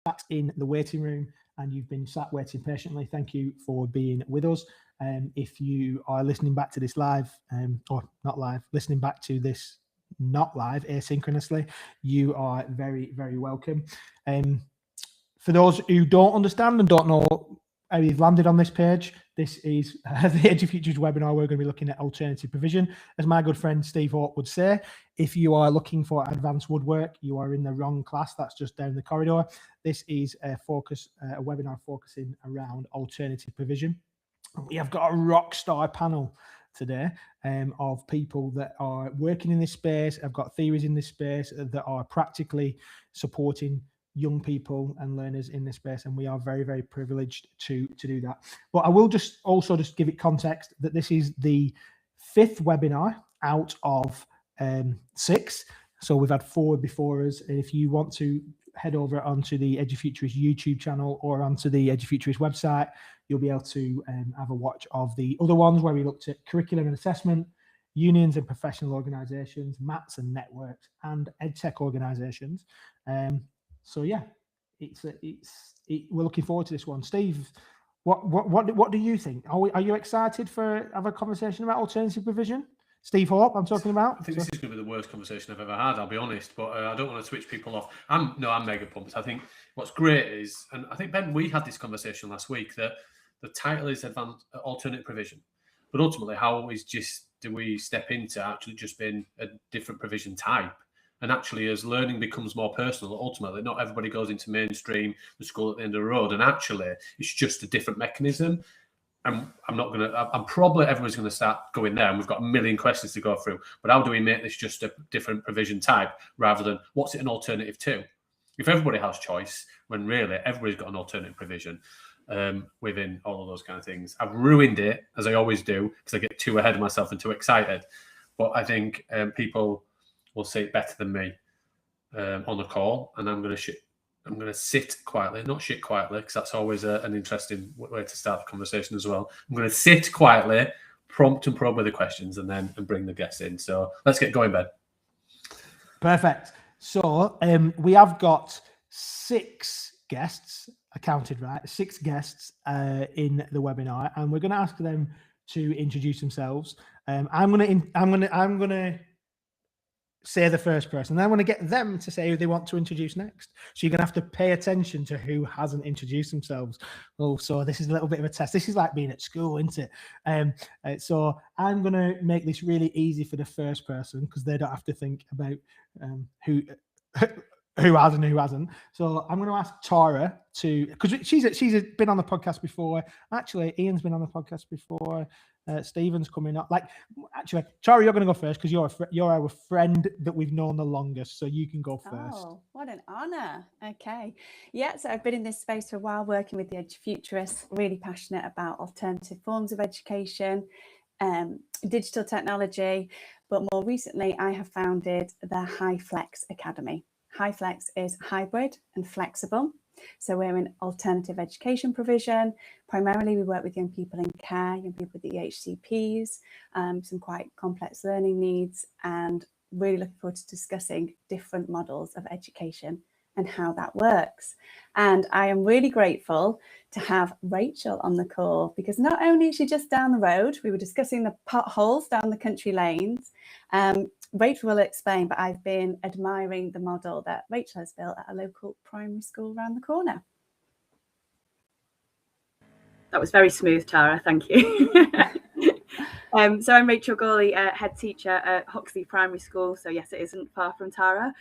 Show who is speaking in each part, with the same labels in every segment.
Speaker 1: sat in the waiting room and you've been sat waiting patiently, thank you for being with us. If you are listening back to this live, or not live, listening back to this not live, asynchronously, you are very, very welcome. For those who don't understand and don't know how you've landed on this page, this is the Edufuturists webinar. We're going to be looking at alternative provision. As my good friend Steve Hawke would say, if you are looking for advanced woodwork, you are in the wrong class. That's just down the corridor. This is a webinar focusing around alternative provision. We have got a rock star panel today of people that are working in this space, have got theories in this space, that are practically supporting young people and learners in this space, and we are very, very privileged to do that. But I will just give it context that this is the 5th webinar out of 6. So we've had 4 before us. And if you want to head over onto the Edufuturists YouTube channel or onto the Edufuturists website, you'll be able to have a watch of the other ones where we looked at curriculum and assessment, unions and professional organisations, MATs and networks, and EdTech organisations. So yeah, we're looking forward to this one. Steve, what do you think? Are you excited for have a conversation about alternative provision? Steve Hawke, I'm talking about.
Speaker 2: I think this is going to be the worst conversation I've ever had, I'll be honest, but I don't want to switch people off. I'm mega pumped. I think what's great is, and I think, Ben, we had this conversation last week, that the title is Advanced Alternate Provision, but ultimately, how do we step into actually just being a different provision type? And actually, as learning becomes more personal, ultimately, not everybody goes into mainstream, the school at the end of the road, and actually, it's just a different mechanism. I'm probably everyone's going to start going there, and we've got a million questions to go through. But how do we make this just a different provision type rather than what's it an alternative to? If everybody has choice, when really everybody's got an alternative provision within all of those kind of things. I've ruined it, as I always do, because I get too ahead of myself and too excited. But I think people will say it better than me on the call, and I'm going to sit quietly, not shit quietly, because that's always an interesting way to start the conversation as well. I'm going to sit quietly, prompt and probe with the questions, and bring the guests in. So let's get going, Ben.
Speaker 1: Perfect. So we have got 6 guests, I counted right, 6 guests in the webinar, and we're going to ask them to introduce themselves. I'm going to say the first person, and I want to get them to say who they want to introduce next. So you're going to have to pay attention to who hasn't introduced themselves. Oh, so this is a little bit of a test. This is like being at school, isn't it? So I'm going to make this really easy for the first person, because they don't have to think about who has and who hasn't. So I'm going to ask Tara to, because she's been on the podcast before. Actually, Iain's been on the podcast before. Stephen's coming up. Actually, Tara, you're going to go first because you're our friend that we've known the longest, so you can go first.
Speaker 3: Oh, what an honour. Okay. Yeah, so I've been in this space for a while, working with the Edufuturists, really passionate about alternative forms of education, digital technology, but more recently I have founded the High Flex Academy. High Flex is hybrid and flexible. So we're in alternative education provision. Primarily, we work with young people in care, young people with EHCPs, some quite complex learning needs, and really looking forward to discussing different models of education and how that works. And I am really grateful to have Rachel on the call, because not only is she just down the road, we were discussing the potholes down the country lanes. Rachel will explain, but I've been admiring the model that Rachel has built at a local primary school around the corner.
Speaker 4: That was very smooth, Tara. Thank you. So I'm Rachel Gourley, head teacher at Huxley Primary School. So yes, it isn't far from Tara.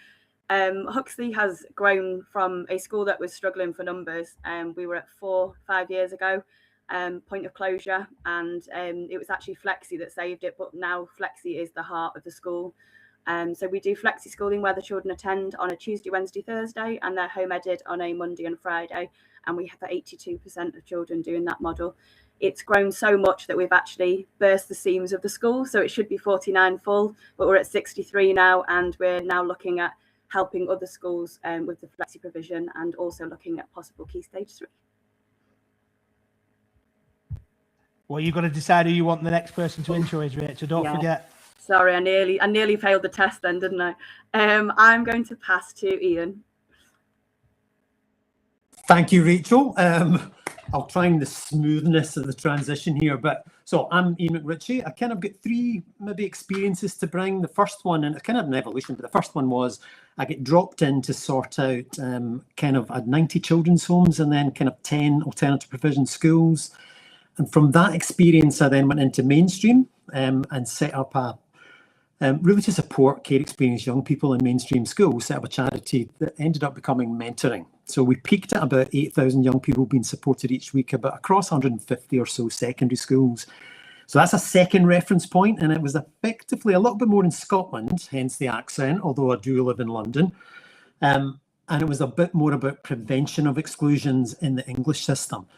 Speaker 4: Huxley has grown from a school that was struggling for numbers. We were at 4-5 years ago, point of closure, and it was actually Flexi that saved it, but now Flexi is the heart of the school. So we do Flexi schooling where the children attend on a Tuesday, Wednesday, Thursday, and they're home edited on a Monday and Friday, and we have 82% of children doing that model. It's grown so much that we've actually burst the seams of the school, so it should be 49 full, but we're at 63 now, and we're now looking at helping other schools with the Flexi provision, and also looking at possible Key Stage 3.
Speaker 1: Well, you've got to decide who you want the next person to intro is, Rachel. Don't forget.
Speaker 4: Sorry, I nearly failed the test then, didn't I? I'm going to pass to Iain.
Speaker 5: Thank you, Rachel. I'll try and the smoothness of the transition here. But so I'm Iain MacRitchie. I kind of got three maybe experiences to bring. The first one, and it's kind of an evolution, but the first one was I get dropped in to sort out kind of I had 90 children's homes and then kind of 10 alternative provision schools. And from that experience, I then went into mainstream and set up a really to support care experienced young people in mainstream schools, set up a charity that ended up becoming mentoring. So we peaked at about 8,000 young people being supported each week, about across 150 or so secondary schools. So that's a second reference point, and it was effectively a little bit more in Scotland, hence the accent, although I do live in London. And it was a bit more about prevention of exclusions in the English system.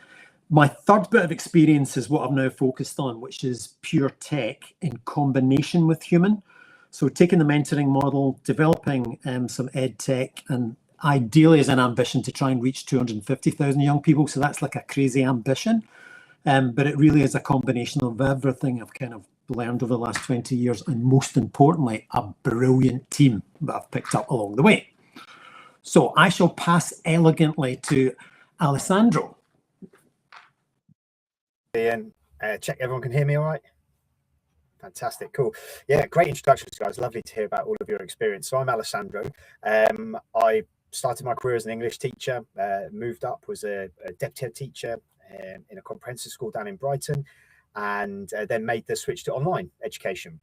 Speaker 5: My third bit of experience is what I've now focused on, which is pure tech in combination with human. So taking the mentoring model, developing some ed tech, and ideally as an ambition to try and reach 250,000 young people. So that's like a crazy ambition. But it really is a combination of everything I've kind of learned over the last 20 years, and most importantly, a brilliant team that I've picked up along the way. So I shall pass elegantly to Alessandro.
Speaker 6: Iain, check everyone can hear me all right? Fantastic, cool. Yeah, great introductions, guys. Lovely to hear about all of your experience. So I'm Alessandro. I started my career as an English teacher, moved up, was a deputy head teacher in a comprehensive school down in Brighton, and then made the switch to online education.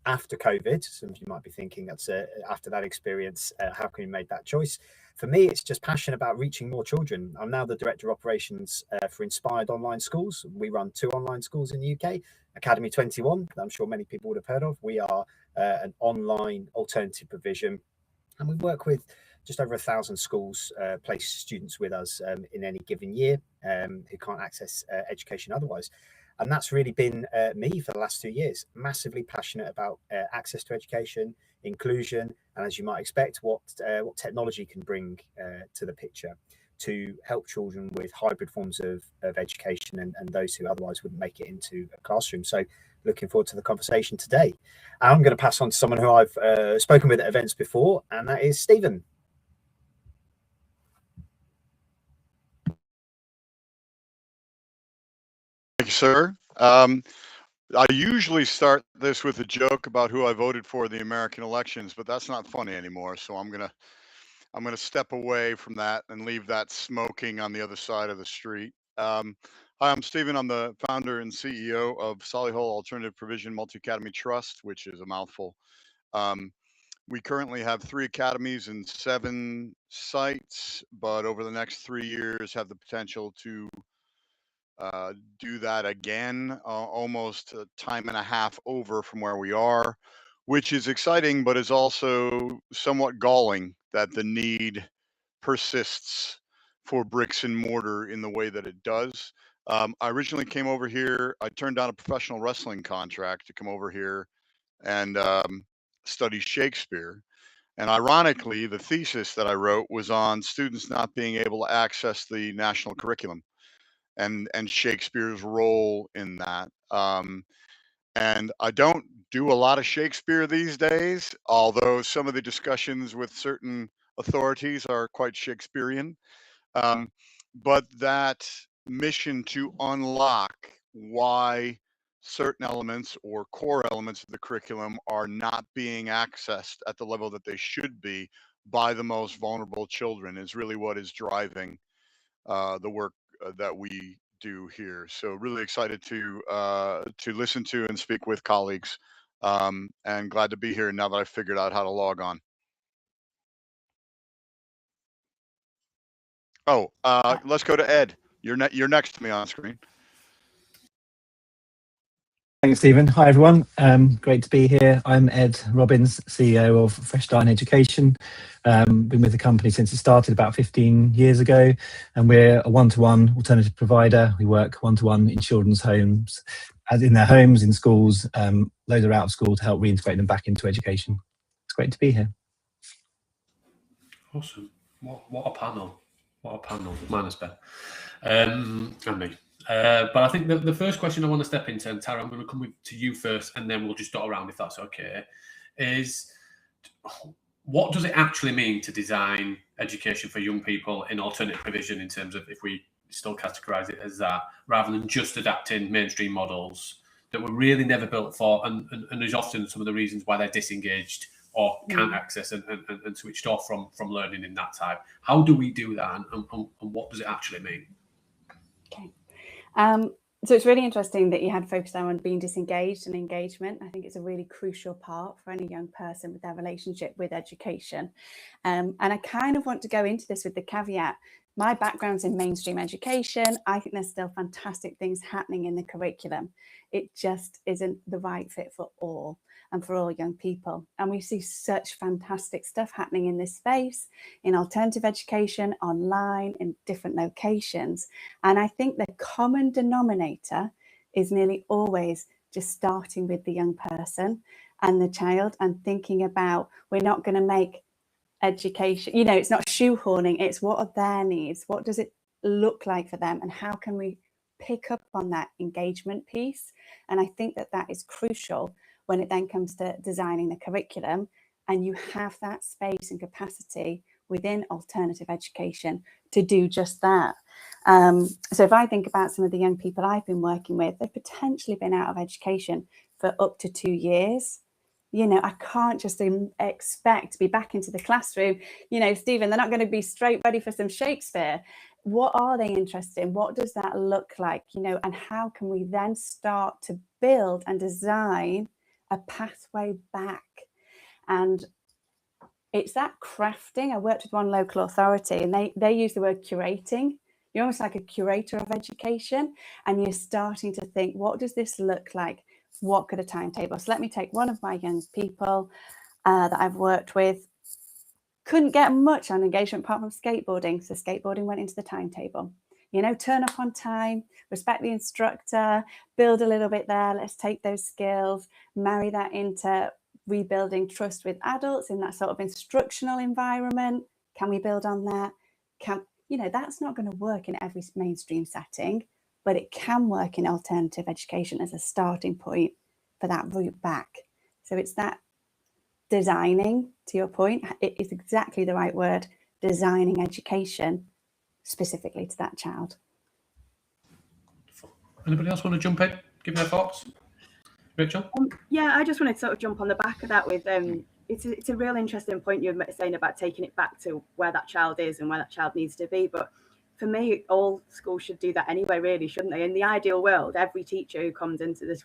Speaker 6: After COVID, some of you might be thinking, that's after that experience, how can you make that choice? For me, it's just passion about reaching more children. I'm now the Director of Operations for Inspired Online Schools. We run 2 online schools in the UK, Academy 21, that I'm sure many people would have heard of. We are an online alternative provision, and we work with just over 1,000 schools, place students with us in any given year who can't access education otherwise. And that's really been me for the last 2 years, massively passionate about access to education, inclusion, and as you might expect, what technology can bring to the picture to help children with hybrid forms of education and those who otherwise wouldn't make it into a classroom. So looking forward to the conversation today. I'm going to pass on to someone who I've spoken with at events before, and that is Stephen.
Speaker 7: Thank you, sir. I usually start this with a joke about who I voted for in the American elections, but that's not funny anymore. So I'm gonna step away from that and leave that smoking on the other side of the street. Hi, I'm Stephen. I'm the founder and CEO of Solihull Alternative Provision Multi-Academy Trust, which is a mouthful. We currently have 3 academies and 7 sites, but over the next 3 years have the potential to do that again, almost a time and a half over from where we are, which is exciting, but is also somewhat galling that the need persists for bricks and mortar in the way that it does. I originally came over here, I turned down a professional wrestling contract to come over here and study Shakespeare. And ironically, the thesis that I wrote was on students not being able to access the national curriculum and Shakespeare's role in that. And I don't do a lot of Shakespeare these days, although some of the discussions with certain authorities are quite Shakespearean. But that mission to unlock why certain elements or core elements of the curriculum are not being accessed at the level that they should be by the most vulnerable children is really what is driving the work that we do here. So really excited to listen to and speak with colleagues, and glad to be here now that I've figured out how to log on. Oh, let's go to Ed. You're next to me on screen.
Speaker 8: Thanks, Stephen. Hi, everyone. Great to be here. I'm Ed Robbins, CEO of Fresh Start in Education. Been with the company since it started about 15 years ago, and we're a one-to-one alternative provider. We work one-to-one in children's homes, as in their homes, in schools. Loads are out of school to help reintegrate them back into education. It's great to be here.
Speaker 2: Awesome. What a panel. What a panel. Minus Ben. And me. But I think the first question I want to step into, and Tara, I'm going to come to you first, and then we'll just dot around if that's okay, is what does it actually mean to design education for young people in alternative provision, in terms of, if we still categorize it as that, rather than just adapting mainstream models that were really never built for, and is often some of the reasons why they're disengaged or can't access and switched off from learning in that type? How do we do that, and what does it actually mean?
Speaker 3: Okay. So it's really interesting that you had focused on being disengaged and engagement. I think it's a really crucial part for any young person with their relationship with education. And I kind of want to go into this with the caveat. My background's in mainstream education. I think there's still fantastic things happening in the curriculum. It just isn't the right fit for all and for all young people. And we see such fantastic stuff happening in this space, in alternative education, online, in different locations. And I think the common denominator is nearly always just starting with the young person and the child, and thinking about, we're not going to make education, you know, it's not shoehorning, it's what are their needs, what does it look like for them, and how can we pick up on that engagement piece. And I think that that is crucial when it then comes to designing the curriculum, and you have that space and capacity within alternative education to do just that. So if I think about some of the young people I've been working with, they've potentially been out of education for up to 2 years. You know, I can't just expect to be back into the classroom. You know, Stephen, they're not going to be straight ready for some Shakespeare. What are they interested in? What does that look like? You know, and how can we then start to build and design a pathway back? And it's that crafting. I worked with one local authority, and they use the word curating. You're almost like a curator of education, and you're starting to think, what does this look like? What could a timetable? So let me take one of my young people that I've worked with. Couldn't get much on engagement apart from skateboarding. So skateboarding went into the timetable. You know, turn up on time, respect the instructor, build a little bit there. Let's take those skills, marry that into rebuilding trust with adults in that sort of instructional environment. Can we build on that? You know, that's not going to work in every mainstream setting, but it can work in alternative education as a starting point for that route back. So it's that designing, to your point, it is exactly the right word, designing education specifically to that child.
Speaker 2: Anybody else want to jump in, give their thoughts? Rachel?
Speaker 4: Yeah, I just wanted to sort of jump on the back of that with, it's a real interesting point you were saying about taking it back to where that child is and where that child needs to be. But for me, all schools should do that anyway, really, shouldn't they? In the ideal world, every teacher who comes into this,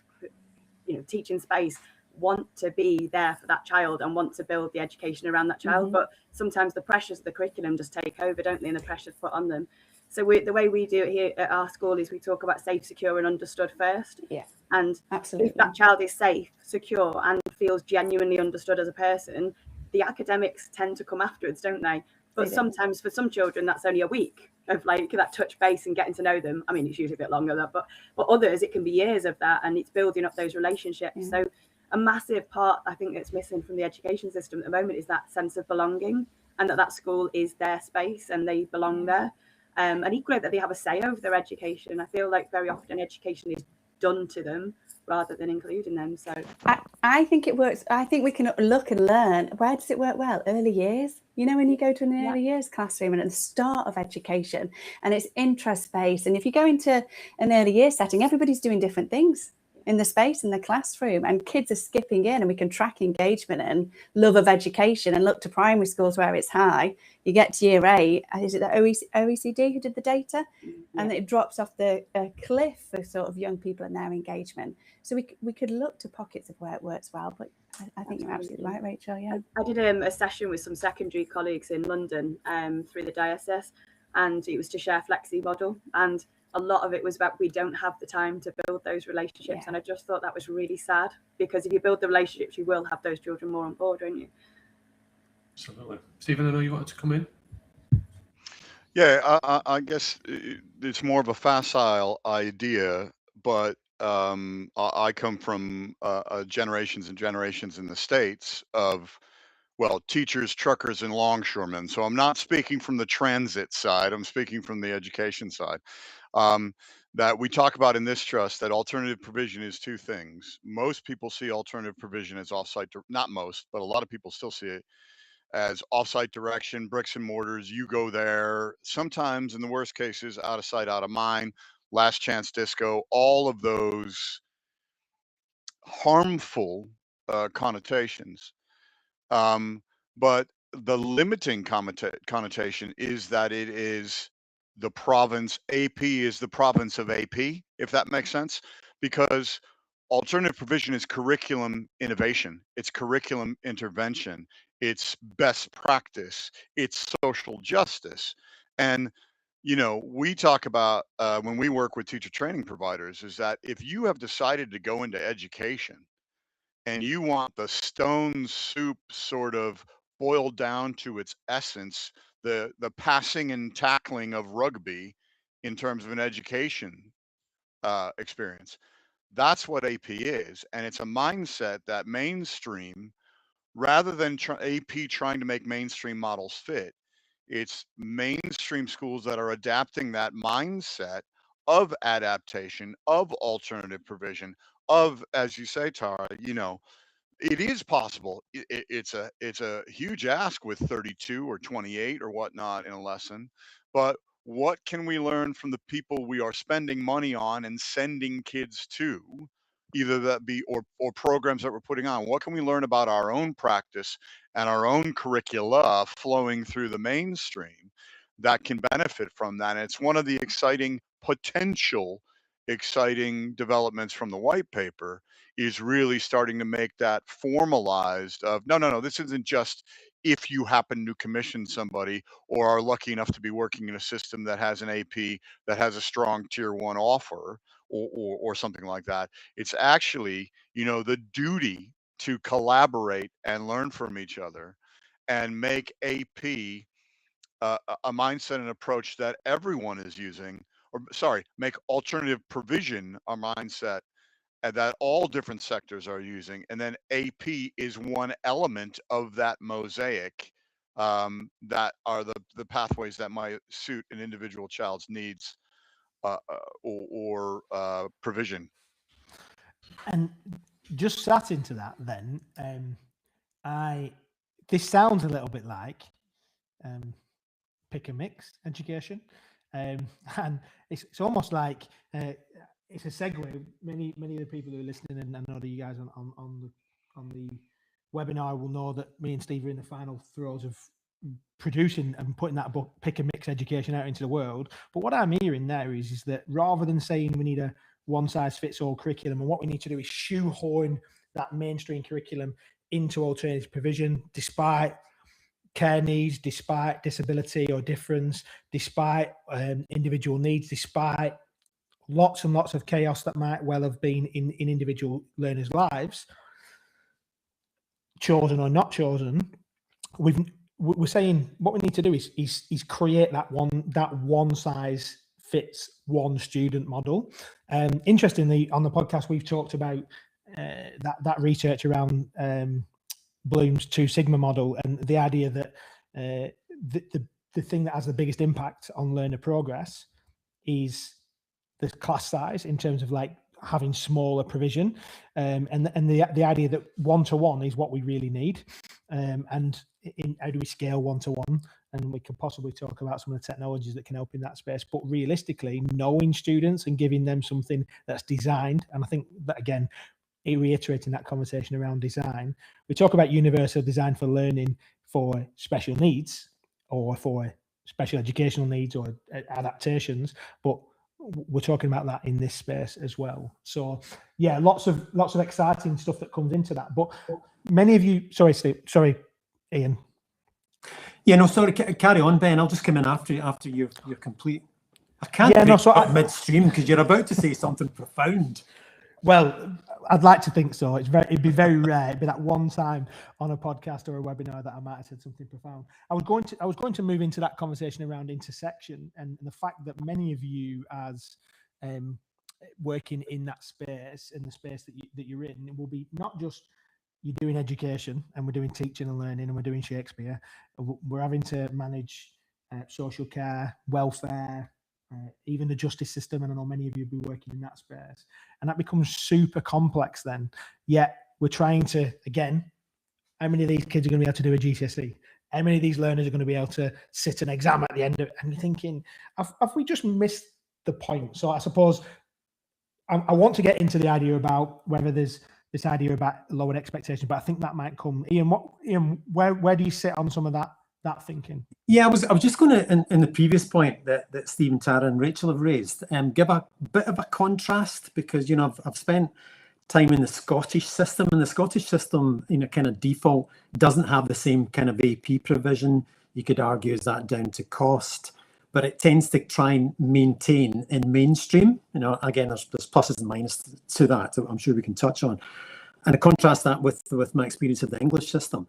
Speaker 4: you know, teaching space want to be there for that child and want to build the education around that child. But sometimes the pressures of the curriculum just take over, don't they? And the pressures put on them. So the way we do it here at our school is we talk about safe, secure and understood first.
Speaker 3: Yeah,
Speaker 4: and
Speaker 3: absolutely.
Speaker 4: If that child is safe, secure and feels genuinely understood as a person, the academics tend to come afterwards, don't they? But sometimes for some children, that's only a week of like that touch base and getting to know them. I mean, it's usually a bit longer, but others, it can be years of that, and it's building up those relationships. Yeah. So a massive part, I think, that's missing from the education system at the moment is that sense of belonging, and that school is their space and they belong there. And equally that they have a say over their education. I feel like very often education is done to them rather than including them. So
Speaker 3: I think it works. I think we can look and learn. Where does it work well? Early years. You know, when you go to an early years classroom and at the start of education, and it's interest based. And if you go into an early years setting, everybody's doing different things in the space in the classroom, and kids are skipping in, and we can track engagement and love of education and look to primary schools where it's high. You get to year 8, is it the OECD who did the data? And it drops off the cliff for sort of young people and their engagement. So we could look to pockets of where it works well, but I think you're absolutely right, Rachel. Yeah,
Speaker 4: I did a session with some secondary colleagues in London through the diocese, and it was to share flexi model, and a lot of it was about we don't have the time to build those relationships. And I just thought that was really sad, because if you build the relationships, you will have those children more on board, won't you?
Speaker 2: Absolutely. Stephen, I know you wanted to come in.
Speaker 7: Yeah, I guess it's more of a facile idea, but I come from generations and generations in the States of, well, teachers, truckers, and longshoremen. So I'm not speaking from the transit side. I'm speaking from the education side. That we talk about in this trust, that alternative provision is 2 things. Most people see alternative provision as off-site, not most, but a lot of people still see it as offsite direction, bricks and mortars, you go there. Sometimes in the worst cases, out of sight, out of mind, last chance disco, all of those harmful connotations. But the limiting connotation is that it is the province, AP is the province of AP, if that makes sense, because alternative provision is curriculum innovation, it's curriculum intervention, it's best practice, it's social justice. And you know, we talk about when we work with teacher training providers is that if you have decided to go into education and you want the stone soup sort of boiled down to its essence, the passing and tackling of rugby in terms of an education experience, that's what AP is. And it's a mindset that mainstream, rather than AP trying to make mainstream models fit, it's mainstream schools that are adapting that mindset of adaptation, of alternative provision, of, as you say, Tara, you know, it is possible. It's a huge ask with 32 or 28 or whatnot in a lesson, but what can we learn from the people we are spending money on and sending kids to, either that be or programs that we're putting on? What can we learn about our own practice and our own curricula flowing through the mainstream that can benefit from that? And it's one of the exciting developments from the white paper, is really starting to make that formalized of no, this isn't just if you happen to commission somebody or are lucky enough to be working in a system that has an AP that has a strong tier 1 offer or something like that. It's actually, you know, the duty to collaborate and learn from each other and make AP a mindset and approach that everyone is using, or sorry, make alternative provision a mindset and that all different sectors are using. And then AP is one element of that mosaic, that are the pathways that might suit an individual child's needs or provision.
Speaker 1: And just sat into that then, this sounds a little bit like pick and mix education, and it's almost like it's a segue. Many of the people who are listening, and I know that you guys on the webinar will know that me and Steve are in the final throes of producing and putting that book, Pick and Mix Education, out into the world. But what I'm hearing there is that rather than saying we need a one-size-fits-all curriculum, and what we need to do is shoehorn that mainstream curriculum into alternative provision, despite care needs, despite disability or difference, despite individual needs, despite lots and lots of chaos that might well have been in individual learners' lives, chosen or not chosen. We're saying what we need to do is create that one size fits one student model. Interestingly, on the podcast we've talked about that research around Bloom's 2 Sigma model, and the idea that the thing that has the biggest impact on learner progress is the class size, in terms of like having smaller provision, and the idea that one-to-one is what we really need, and how do we scale one-to-one? And we could possibly talk about some of the technologies that can help in that space. But realistically, knowing students and giving them something that's designed, and I think that, again, reiterating that conversation around design, we talk about universal design for learning for special needs or for special educational needs or adaptations, but we're talking about that in this space as well. So yeah, lots of exciting stuff that comes into that. But many of you, sorry Iain.
Speaker 5: Yeah, no, sorry, carry on, Ben. I'll just come in after you're complete. I can't midstream because you're about to say something profound.
Speaker 1: Well, I'd like to think so. It'd be very rare. It'd be that one time on a podcast or a webinar that I might have said something profound. I was going to move into that conversation around intersection and the fact that many of you, as working in that space, in the space that you're in, it will be not just you're doing education and we're doing teaching and learning and we're doing Shakespeare. We're having to manage social care, welfare, even the justice system, and I know many of you will be working in that space, and that becomes super complex then. Yet we're trying to, again, how many of these kids are going to be able to do a GCSE? how many of these learners are going to be able to sit an exam at the end of it? And you're thinking, have we just missed the point? So I suppose I want to get into the idea about whether there's this idea about lowered expectations, but I think that might come. Iain, where do you sit on some of that thinking?
Speaker 5: Yeah, I was just going to, in the previous point that Stephen, Tara and Rachel have raised, give a bit of a contrast, because, you know, I've spent time in the Scottish system, and the Scottish system, you know, kind of default doesn't have the same kind of AP provision. You could argue, is that down to cost? But it tends to try and maintain in mainstream. You know, again, there's pluses and minuses to that, I'm sure we can touch on. And I contrast that with my experience of the English system.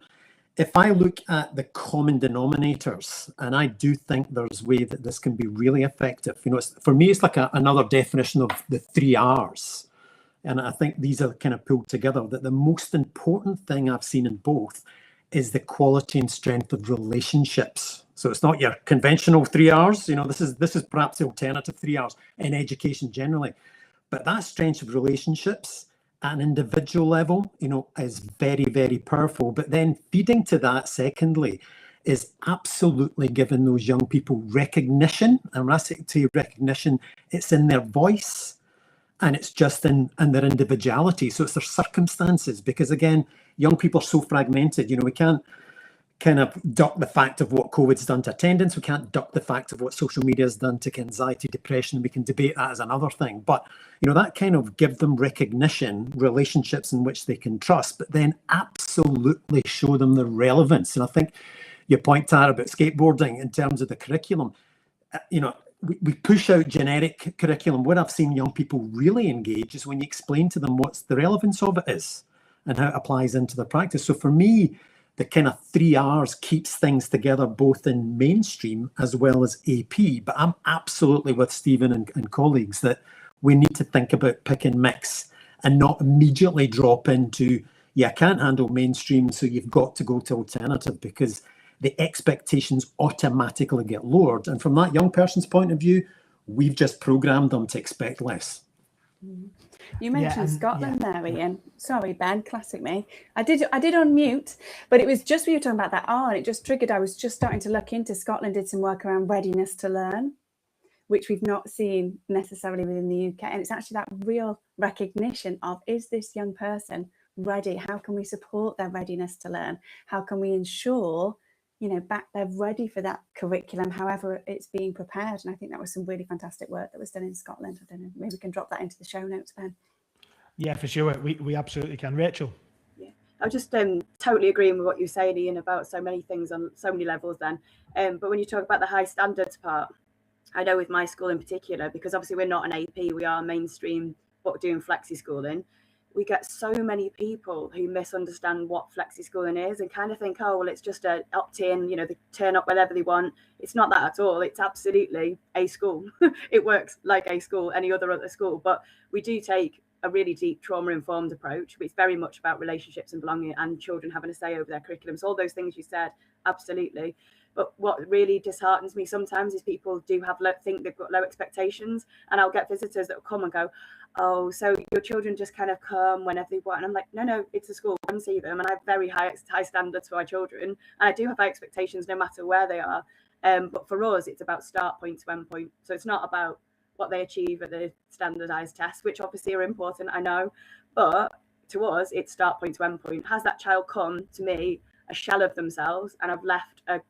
Speaker 5: If I look at the common denominators, and I do think there's a way that this can be really effective. You know, for me, it's like another definition of the 3 R's. And I think these are kind of pulled together, that the most important thing I've seen in both is the quality and strength of relationships. So it's not your conventional 3 R's. You know, this is perhaps the alternative 3 R's in education generally. But that strength of relationships at an individual level, you know, is very, very powerful. But then feeding to that, secondly, is absolutely giving those young people recognition. And when I say to you recognition, it's in their voice, and it's just in their individuality. So it's their circumstances, because again, young people are so fragmented. You know, we can't kind of duck the fact of what COVID's done to attendance. We can't duck the fact of what social media has done to anxiety, depression. We can debate that as another thing. But, you know, that kind of give them recognition, relationships in which they can trust, but then absolutely show them the relevance. And I think your point, Tara, about skateboarding in terms of the curriculum, you know, we push out generic curriculum. What I've seen young people really engage is when you explain to them what's the relevance of it is and how it applies into their practice. So for me, the kind of 3 R's keeps things together, both in mainstream as well as AP. But I'm absolutely with Stephen and colleagues that we need to think about pick and mix and not immediately drop into, yeah, I can't handle mainstream, so you've got to go to alternative, because the expectations automatically get lowered. And from that young person's point of view, we've just programmed them to expect less.
Speaker 3: You mentioned Scotland there, Iain. Sorry, Ben, classic me. I did unmute, but it was just when you were talking about that and it just triggered. I was just starting to look into Scotland, did some work around readiness to learn, which we've not seen necessarily within the UK. And it's actually that real recognition of, is this young person ready? How can we support their readiness to learn? How can we ensure, you know, they're ready for that curriculum, however it's being prepared? And I think that was some really fantastic work that was done in Scotland. I don't know, maybe we can drop that into the show notes, Ben.
Speaker 1: Yeah, for sure. We absolutely can. Rachel?
Speaker 4: Yeah, I was just totally agreeing with what you say, Iain, about so many things on so many levels then. But when you talk about the high standards part, I know with my school in particular, because obviously we're not an AP, we are mainstream, but we're doing flexi schooling. We get so many people who misunderstand what flexi schooling is and kind of think, oh, well, it's just a opt-in, you know, they turn up whenever they want. It's not that at all. It's absolutely a school. It works like a school, any other school. But we do take a really deep trauma-informed approach. It's very much about relationships and belonging and children having a say over their curriculum. So all those things you said, absolutely. But what really disheartens me sometimes is people do think they've got low expectations, and I'll get visitors that will come and go, oh, so your children just kind of come whenever they want. And I'm like, no, it's a school. Come see them. And I have very high standards for our children. And I do have high expectations no matter where they are. But for us, it's about start point to end point. So it's not about what they achieve at the standardized tests, which obviously are important, I know. But to us, it's start point to end point. Has that child come to me a shell of themselves, and I've left a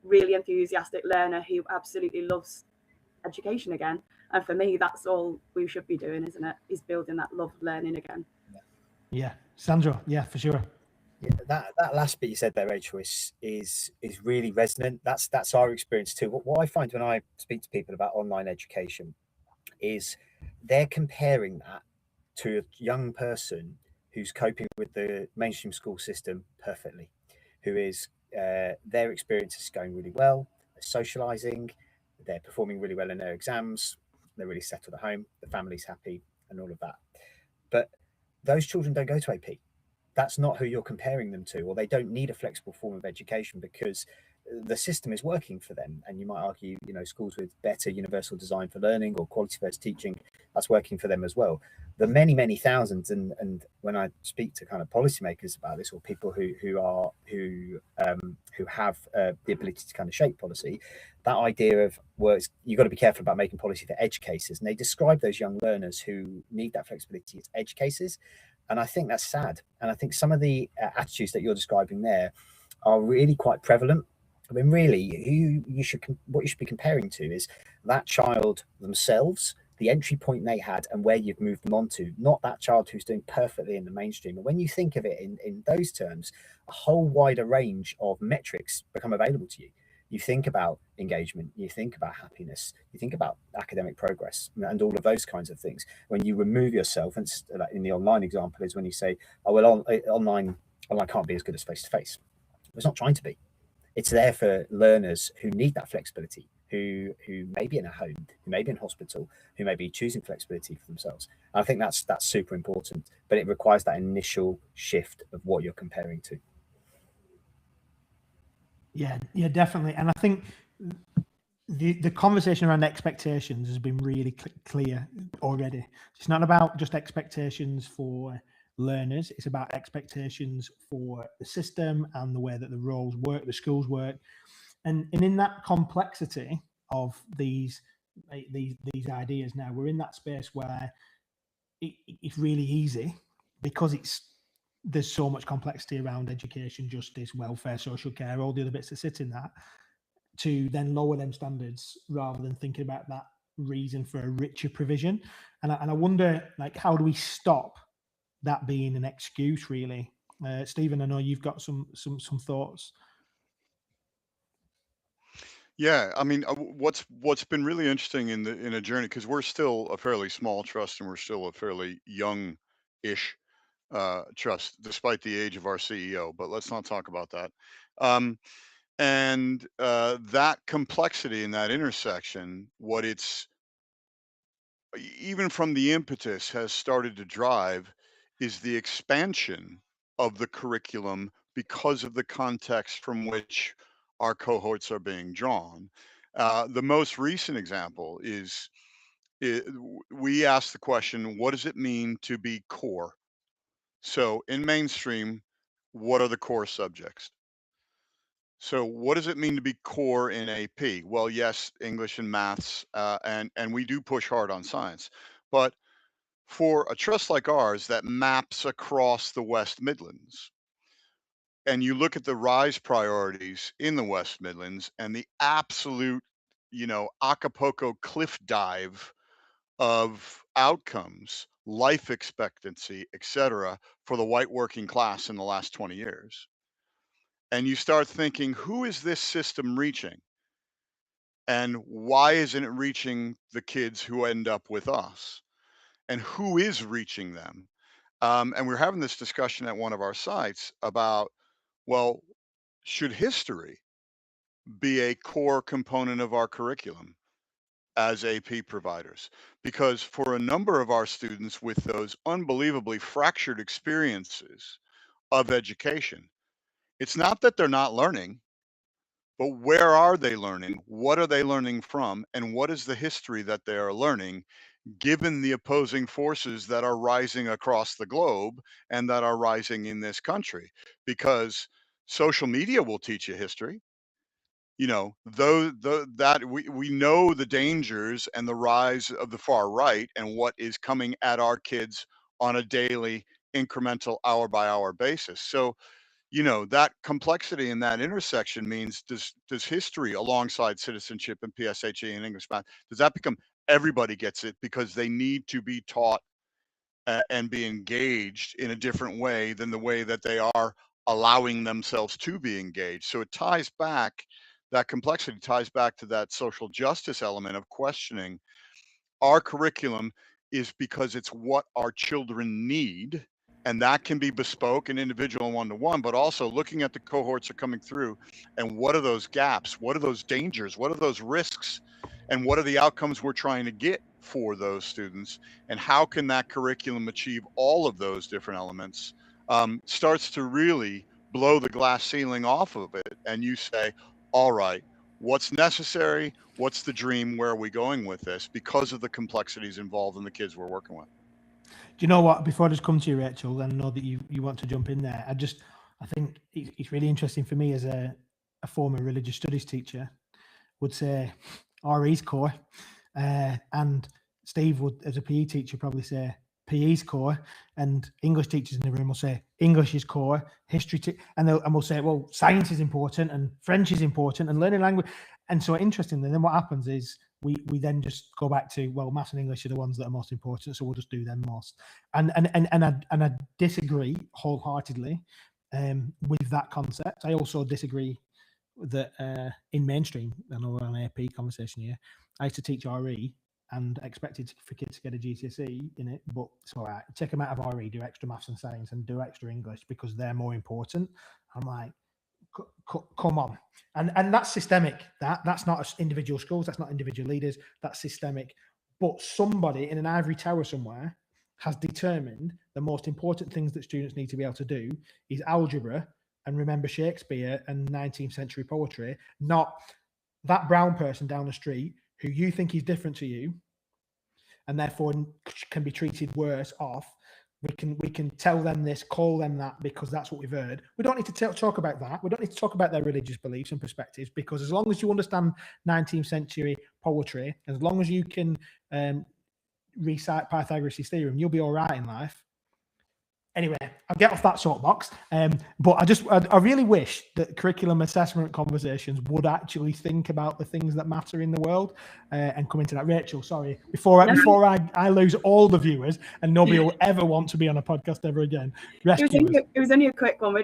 Speaker 4: really enthusiastic learner who absolutely loves education again? And for me, that's all we should be doing, isn't it? Is building that love of learning again.
Speaker 1: Yeah, Sandro. Yeah, for sure.
Speaker 6: Yeah, that last bit you said there, Rachel, is really resonant. That's our experience too. What I find when I speak to people about online education is they're comparing that to a young person who's coping with the mainstream school system perfectly, who is their experience is going really well, they're socializing, they're performing really well in their exams, they're really settled at home, the family's happy and all of that. But those children don't go to AP. That's not who you're comparing them to, or they don't need a flexible form of education because the system is working for them. And you might argue, you know, schools with better universal design for learning or quality first teaching, that's working for them as well. The many thousands, and when I speak to kind of policymakers about this, or people who have the ability to kind of shape policy, that idea of, well, you've got to be careful about making policy for edge cases, and they describe those young learners who need that flexibility as edge cases. And I think that's sad. And I think some of the attitudes that you're describing there are really quite prevalent. I mean, really, what you should be comparing to is that child themselves, the entry point they had, and where you've moved them on to, not that child who's doing perfectly in the mainstream. And when you think of it in those terms, a whole wider range of metrics become available to you. You think about engagement, you think about happiness, you think about academic progress, and all of those kinds of things. When you remove yourself, and in the online example is when you say, oh, well, online can't be as good as face-to-face. It's not trying to be. It's there for learners who need that flexibility, who may be in a home, who may be in hospital, who may be choosing flexibility for themselves. And I think that's super important, but it requires that initial shift of what you're comparing to.
Speaker 1: Yeah, definitely. And I think the conversation around expectations has been really clear already. It's not about just expectations for learners, it's about expectations for the system and the way that the roles work, the schools work. And in that complexity of these ideas now, we're in that space where it's really easy, because there's so much complexity around education, justice, welfare, social care, all the other bits that sit in that, to then lower them standards rather than thinking about that reason for a richer provision. And I wonder, like, how do we stop that being an excuse, really? Stephen, I know you've got some thoughts.
Speaker 7: Yeah, I mean, what's been really interesting in a journey, because we're still a fairly small trust and we're still a fairly young-ish trust, despite the age of our CEO. But let's not talk about that. And that complexity in that intersection, what it's, even from the impetus, has started to drive, is the expansion of the curriculum because of the context from which our cohorts are being drawn. The most recent example is, we asked the question, what does it mean to be core? So in mainstream, what are the core subjects? So what does it mean to be core in AP? Well, yes, English and maths, and we do push hard on science. But for a trust like ours that maps across the West Midlands, and you look at the RISE priorities in the West Midlands and the absolute, Acapulco cliff dive of outcomes, life expectancy, etc., for the white working class in the last 20 years. And you start thinking, who is this system reaching? And why isn't it reaching the kids who end up with us? And who is reaching them? And we're having this discussion at one of our sites about, well, should history be a core component of our curriculum as AP providers? Because for a number of our students with those unbelievably fractured experiences of education, it's not that they're not learning, but where are they learning? What are they learning from? And what is the history that they are learning, given the opposing forces that are rising across the globe and that are rising in this country? Because social media will teach you history. We know the dangers and the rise of the far right and what is coming at our kids on a daily, incremental, hour by hour basis. So, that complexity in that intersection means, does history alongside citizenship and PSHE and English math, does that become everybody gets it because they need to be taught and be engaged in a different way than the way that they are allowing themselves to be engaged? So it ties back, that complexity ties back to that social justice element of questioning our curriculum is because it's what our children need. And that can be bespoke and individual and one-to-one, but also looking at the cohorts that are coming through and what are those gaps? What are those dangers? What are those risks? And what are the outcomes we're trying to get for those students? And how can that curriculum achieve all of those different elements? Starts to really blow the glass ceiling off of it. And you say, all right, what's necessary? What's the dream? Where are we going with this? Because of the complexities involved in the kids we're working with.
Speaker 1: Do you know what? Before I just come to you, Rachel, and I know that you want to jump in there. I think it's really interesting for me as a former religious studies teacher would say RE's core, and Steve would, as a PE teacher, probably say PE's core, and English teachers in the room will say English is core, history, and we'll say, well, science is important and French is important and learning language. And so interestingly, then what happens is we then just go back to, well, maths and English are the ones that are most important, so we'll just do them most. And I disagree wholeheartedly with that concept. I also disagree that in mainstream, I know we're on an AP conversation here, I used to teach RE and expected for kids to get a GCSE in it, but it's all right. Take them out of RE, do extra maths and science, and do extra English because they're more important. I'm like, come on. And that's systemic. That's not individual schools, that's not individual leaders, that's systemic. But somebody in an ivory tower somewhere has determined the most important things that students need to be able to do is algebra and remember Shakespeare and 19th century poetry, not that brown person down the street who you think is different to you and therefore can be treated worse off. We can tell them this, call them that, because that's what we've heard. We don't need to talk about that. We don't need to talk about their religious beliefs and perspectives, because as long as you understand 19th century poetry, as long as you can recite Pythagoras' theorem, you'll be all right in life. Anyway, I'll get off that soapbox. But I really wish that curriculum assessment conversations would actually think about the things that matter in the world and come into that. Rachel, sorry, before I lose all the viewers and nobody will ever want to be on a podcast ever again.
Speaker 4: It was only a quick one.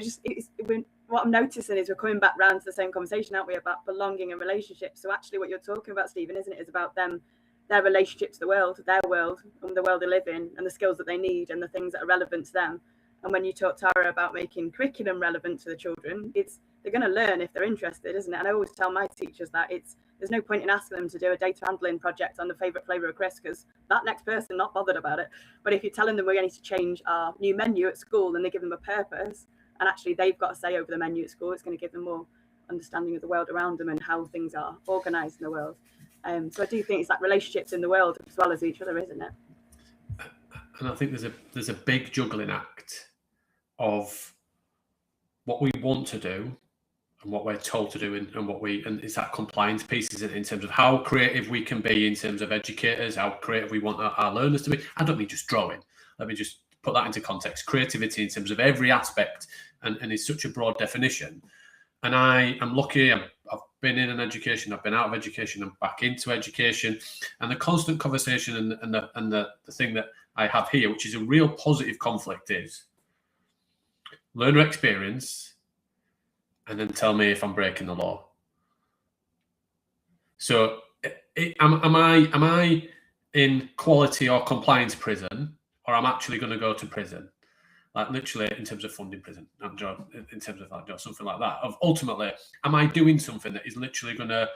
Speaker 4: What I'm noticing is we're coming back round to the same conversation, aren't we, about belonging and relationships. So actually what you're talking about, Stephen, isn't it, is about them, their relationship to the world, their world, and the world they live in, and the skills that they need and the things that are relevant to them. And when you talk, Tara, about making curriculum relevant to the children, they're going to learn if they're interested, isn't it? And I always tell my teachers that there's no point in asking them to do a data handling project on the favourite flavour of crisp, because that next person not bothered about it. But if you're telling them we're going to change our new menu at school, and they give them a purpose, and actually they've got a say over the menu at school, it's going to give them more understanding of the world around them and how things are organised in the world. So I do think it's that relationships in the world as well as each other, isn't it?
Speaker 2: And I think there's a big juggling act of what we want to do and what we're told to do, and it's that compliance piece, isn't it, in terms of how creative we can be in terms of educators, how creative we want our learners to be. I don't mean just drawing. Let me just put that into context. Creativity in terms of every aspect, and it's such a broad definition. And I am lucky. I've been in an education, I've been out of education, I'm back into education, and the constant conversation and the thing that I have here, which is a real positive conflict, is learner experience, and then tell me if I'm breaking the law. So, am I in quality or compliance prison, or I'm actually going to go to prison? Like literally in terms of funding prison, in terms of that, something like that. Of ultimately, am I doing something that is literally going to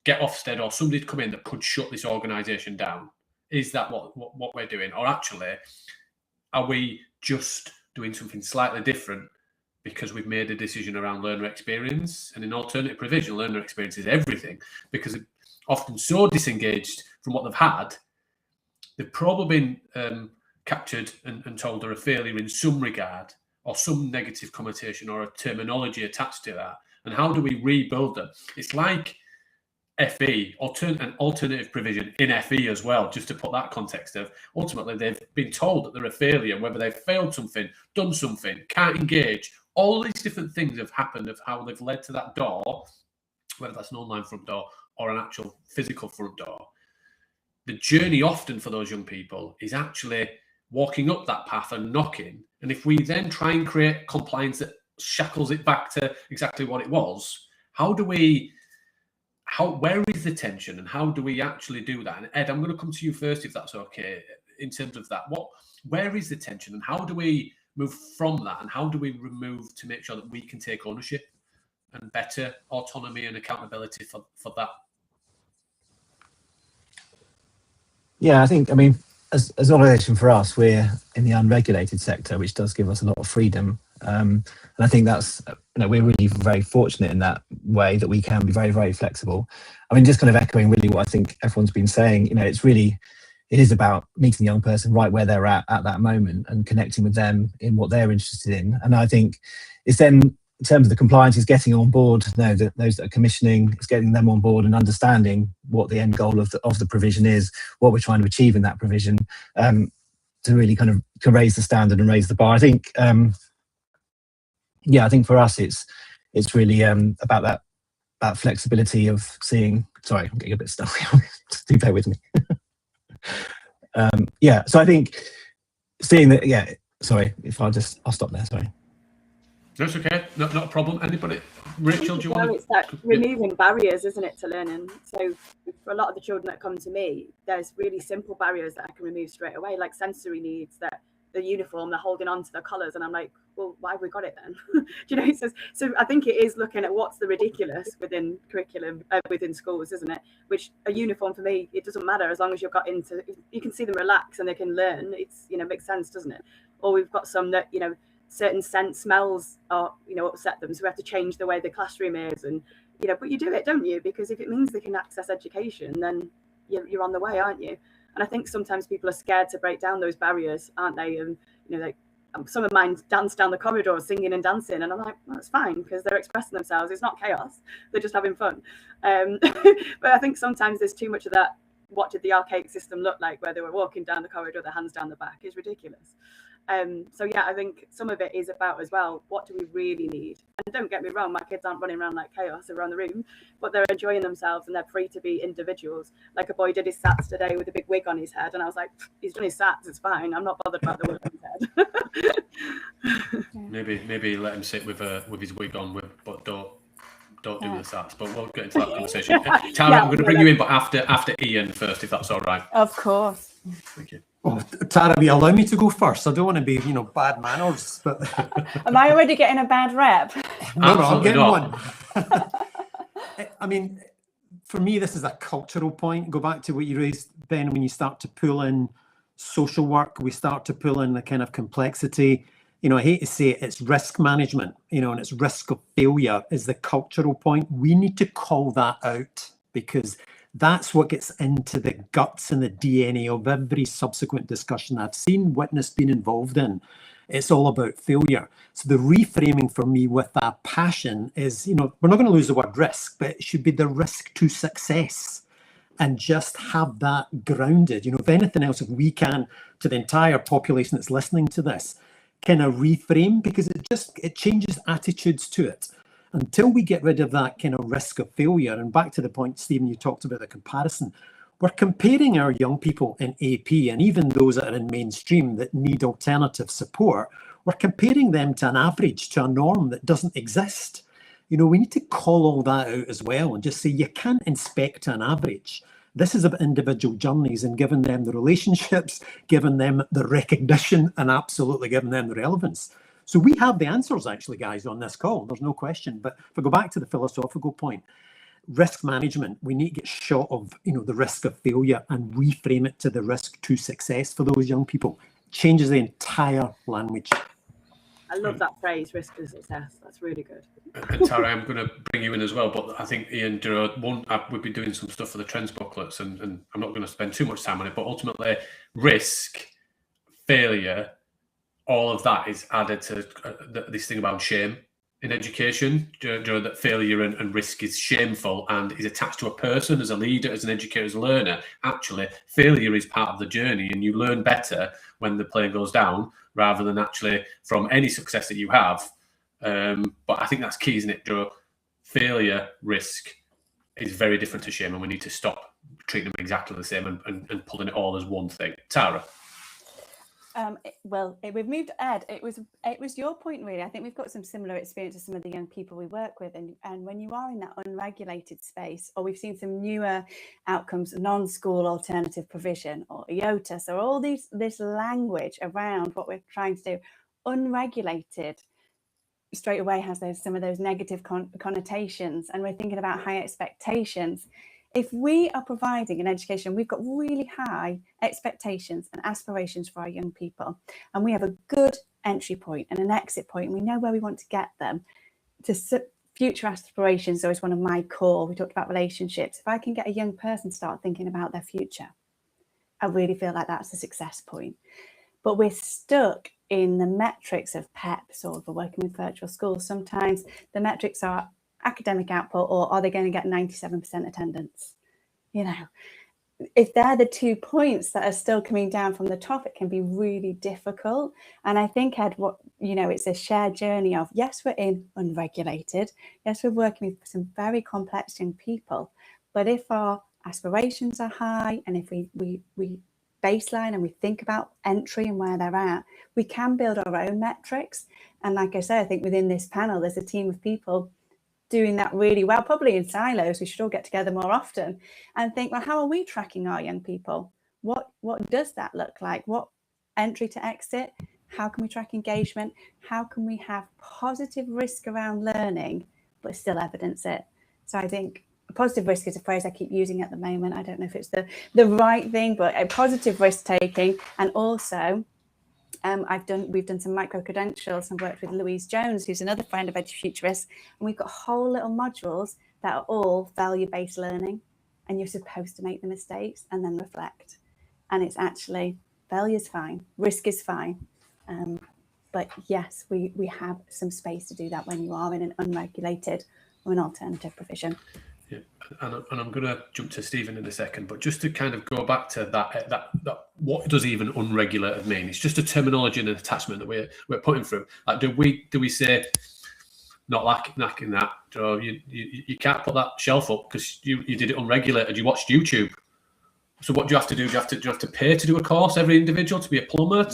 Speaker 2: get Ofsted or somebody to come in that could shut this organisation down? Is that what we're doing? Or actually, are we just doing something slightly different because we've made a decision around learner experience? And in alternative provision, learner experience is everything, because they're often so disengaged from what they've had, they've probably been captured and told they're a failure in some regard, or some negative connotation or a terminology attached to that. And how do we rebuild them? It's like FE, alternative provision in FE as well, just to put that context of, ultimately they've been told that they're a failure, whether they've failed something, done something, can't engage. All these different things have happened of how they've led to that door, whether that's an online front door or an actual physical front door. The journey often for those young people is actually walking up that path and knocking. And if we then try and create compliance that shackles it back to exactly what it was, where is the tension, and how do we actually do that? And Ed, I'm going to come to you first, if that's okay, in terms of that. Where is the tension, and how do we move from that, and how do we remove to make sure that we can take ownership and better autonomy and accountability for that?
Speaker 8: Yeah, I mean, as an organisation, for us, we're in the unregulated sector, which does give us a lot of freedom And I think that's, we're really very fortunate in that way, that we can be very, very flexible. I mean, just kind of echoing really what I think everyone's been saying, it is about meeting the young person right where they're at that moment and connecting with them in what they're interested in. And I think it's then, in terms of the compliance, is getting on board those that are commissioning, is getting them on board and understanding what the end goal of the provision is, what we're trying to achieve in that provision, to really kind of to raise the standard and raise the bar. I think, I think for us it's really about that flexibility of seeing. Sorry, I'm getting a bit stuck. Do bear with me. So I think seeing that. Sorry, I'll stop there. Sorry.
Speaker 2: That's okay. Not a problem. Anybody? Rachel, do you want to?
Speaker 4: It's that removing barriers, isn't it, to learning? So for a lot of the children that come to me, there's really simple barriers that I can remove straight away, like sensory needs, that the uniform, they're holding on to their colours, and I'm like, well, why have we got it then? So I think it is looking at what's the ridiculous within curriculum, within schools, isn't it? Which a uniform for me, it doesn't matter as long as you've got you can see them relax and they can learn. It's, makes sense, doesn't it? Or we've got some that, certain scent smells are, upset them, so we have to change the way the classroom is, and but you do it, don't you? Because if it means they can access education, then you're on the way, aren't you? And I think sometimes people are scared to break down those barriers, aren't they? And some of mine dance down the corridor singing and dancing, and I'm like, well, that's fine, because they're expressing themselves. It's not chaos, they're just having fun. But I think sometimes there's too much of that, what did the archaic system look like, where they were walking down the corridor, their hands down the back, is ridiculous. I think some of it is about, as well, what do we really need? And don't get me wrong, my kids aren't running around like chaos around the room, but they're enjoying themselves and they're free to be individuals. Like a boy did his SATs today with a big wig on his head, and I was like, he's done his SATs, it's fine, I'm not bothered about the wig on his head.
Speaker 2: maybe let him sit with his wig on, but don't do the SATs. But we'll get into that conversation. Tara, I'm going to bring you in, but after Iain first, if that's all right.
Speaker 3: Of course.
Speaker 2: Thank you.
Speaker 5: Oh, Tara, will you allow me to go first? I don't want to be, bad manners, but
Speaker 3: Am I already getting a bad rep?
Speaker 5: No, I'm getting one. I mean, for me, this is a cultural point. Go back to what you raised, Ben, when you start to pull in social work, we start to pull in the kind of complexity. I hate to say it, it's risk management, and it's risk of failure is the cultural point. We need to call that out, because that's what gets into the guts and the DNA of every subsequent discussion I've seen, witnessed, been involved in. It's all about failure. So the reframing for me with that passion is, we're not going to lose the word risk, but it should be the risk to success, and just have that grounded. If anything else, if we can, to the entire population that's listening to this, kind of reframe, because it changes attitudes to it. Until we get rid of that kind of risk of failure, and back to the point, Stephen, you talked about the comparison, we're comparing our young people in AP, and even those that are in mainstream that need alternative support, we're comparing them to an average, to a norm that doesn't exist. We need to call all that out as well, and just say you can't inspect an average. This is about individual journeys, and giving them the relationships, giving them the recognition, and absolutely giving them the relevance. So we have the answers, actually, guys, on this call. There's no question. But if I go back to the philosophical point, risk management, we need to get short of, the risk of failure and reframe it to the risk to success for those young people. Changes the entire language.
Speaker 4: I love that phrase, risk to success. That's really good.
Speaker 2: And Tara, I'm going to bring you in as well, but I think Iain, we've been doing some stuff for the trends booklets, and I'm not going to spend too much time on it, but ultimately risk, failure, all of that is added to this thing about shame in education, that failure and risk is shameful and is attached to a person as a leader, as an educator, as a learner. Actually, failure is part of the journey, and you learn better when the plane goes down rather than actually from any success that you have. But I think that's key, isn't it, Joe? Failure, risk is very different to shame, and we need to stop treating them exactly the same and pulling it all as one thing. Tara?
Speaker 3: We've moved, Ed. It was your point, really. I think we've got some similar experience with some of the young people we work with, and when you are in that unregulated space, or we've seen some newer outcomes, non-school alternative provision, or IOTAS, or all this language around what we're trying to do, unregulated, straight away has some of those negative connotations, and we're thinking about high expectations. if we are providing an education, we've got really high expectations and aspirations for our young people, and we have a good entry point and an exit point, and we know where we want to get them to future aspirations. Always one of my core. We talked about relationships. If I can get a young person start thinking about their future, I really feel like that's a success point. But we're stuck in the metrics of PEPs, or if we're working with virtual schools, sometimes the metrics are academic output, or are they going to get 97% attendance? You know, if they're the 2 points that are still coming down from the top, it can be really difficult. And I think, Ed, it's a shared journey of, yes, we're in unregulated, yes, we're working with some very complex young people, but if our aspirations are high, and if we baseline and we think about entry and where they're at, we can build our own metrics. And like I said, I think within this panel, there's a team of people doing that really well, probably in silos. We should all get together more often and think, well, how are we tracking our young people? What does that look like? What entry to exit? How can we track engagement? How can we have positive risk around learning, but still evidence it? So I think positive risk is a phrase I keep using at the moment. I don't know if it's the right thing, but a positive risk taking. And also, we've done some micro credentials and worked with Louise Jones, who's another friend of Edufuturists, and we've got whole little modules that are all value-based learning, and you're supposed to make the mistakes and then reflect. And it's actually, failure is fine, risk is fine, but yes, we have some space to do that when you are in an unregulated or an alternative provision.
Speaker 2: Yeah, and I'm going to jump to Stephen in a second, but just to kind of go back to that what does even unregulated mean? It's just a terminology and an attachment that we're putting through. Like, do we say not lacking that? You can't put that shelf up because you did it unregulated. You watched YouTube. So what do you have to do? Do you have to pay to do a course, every individual, to be a plumber,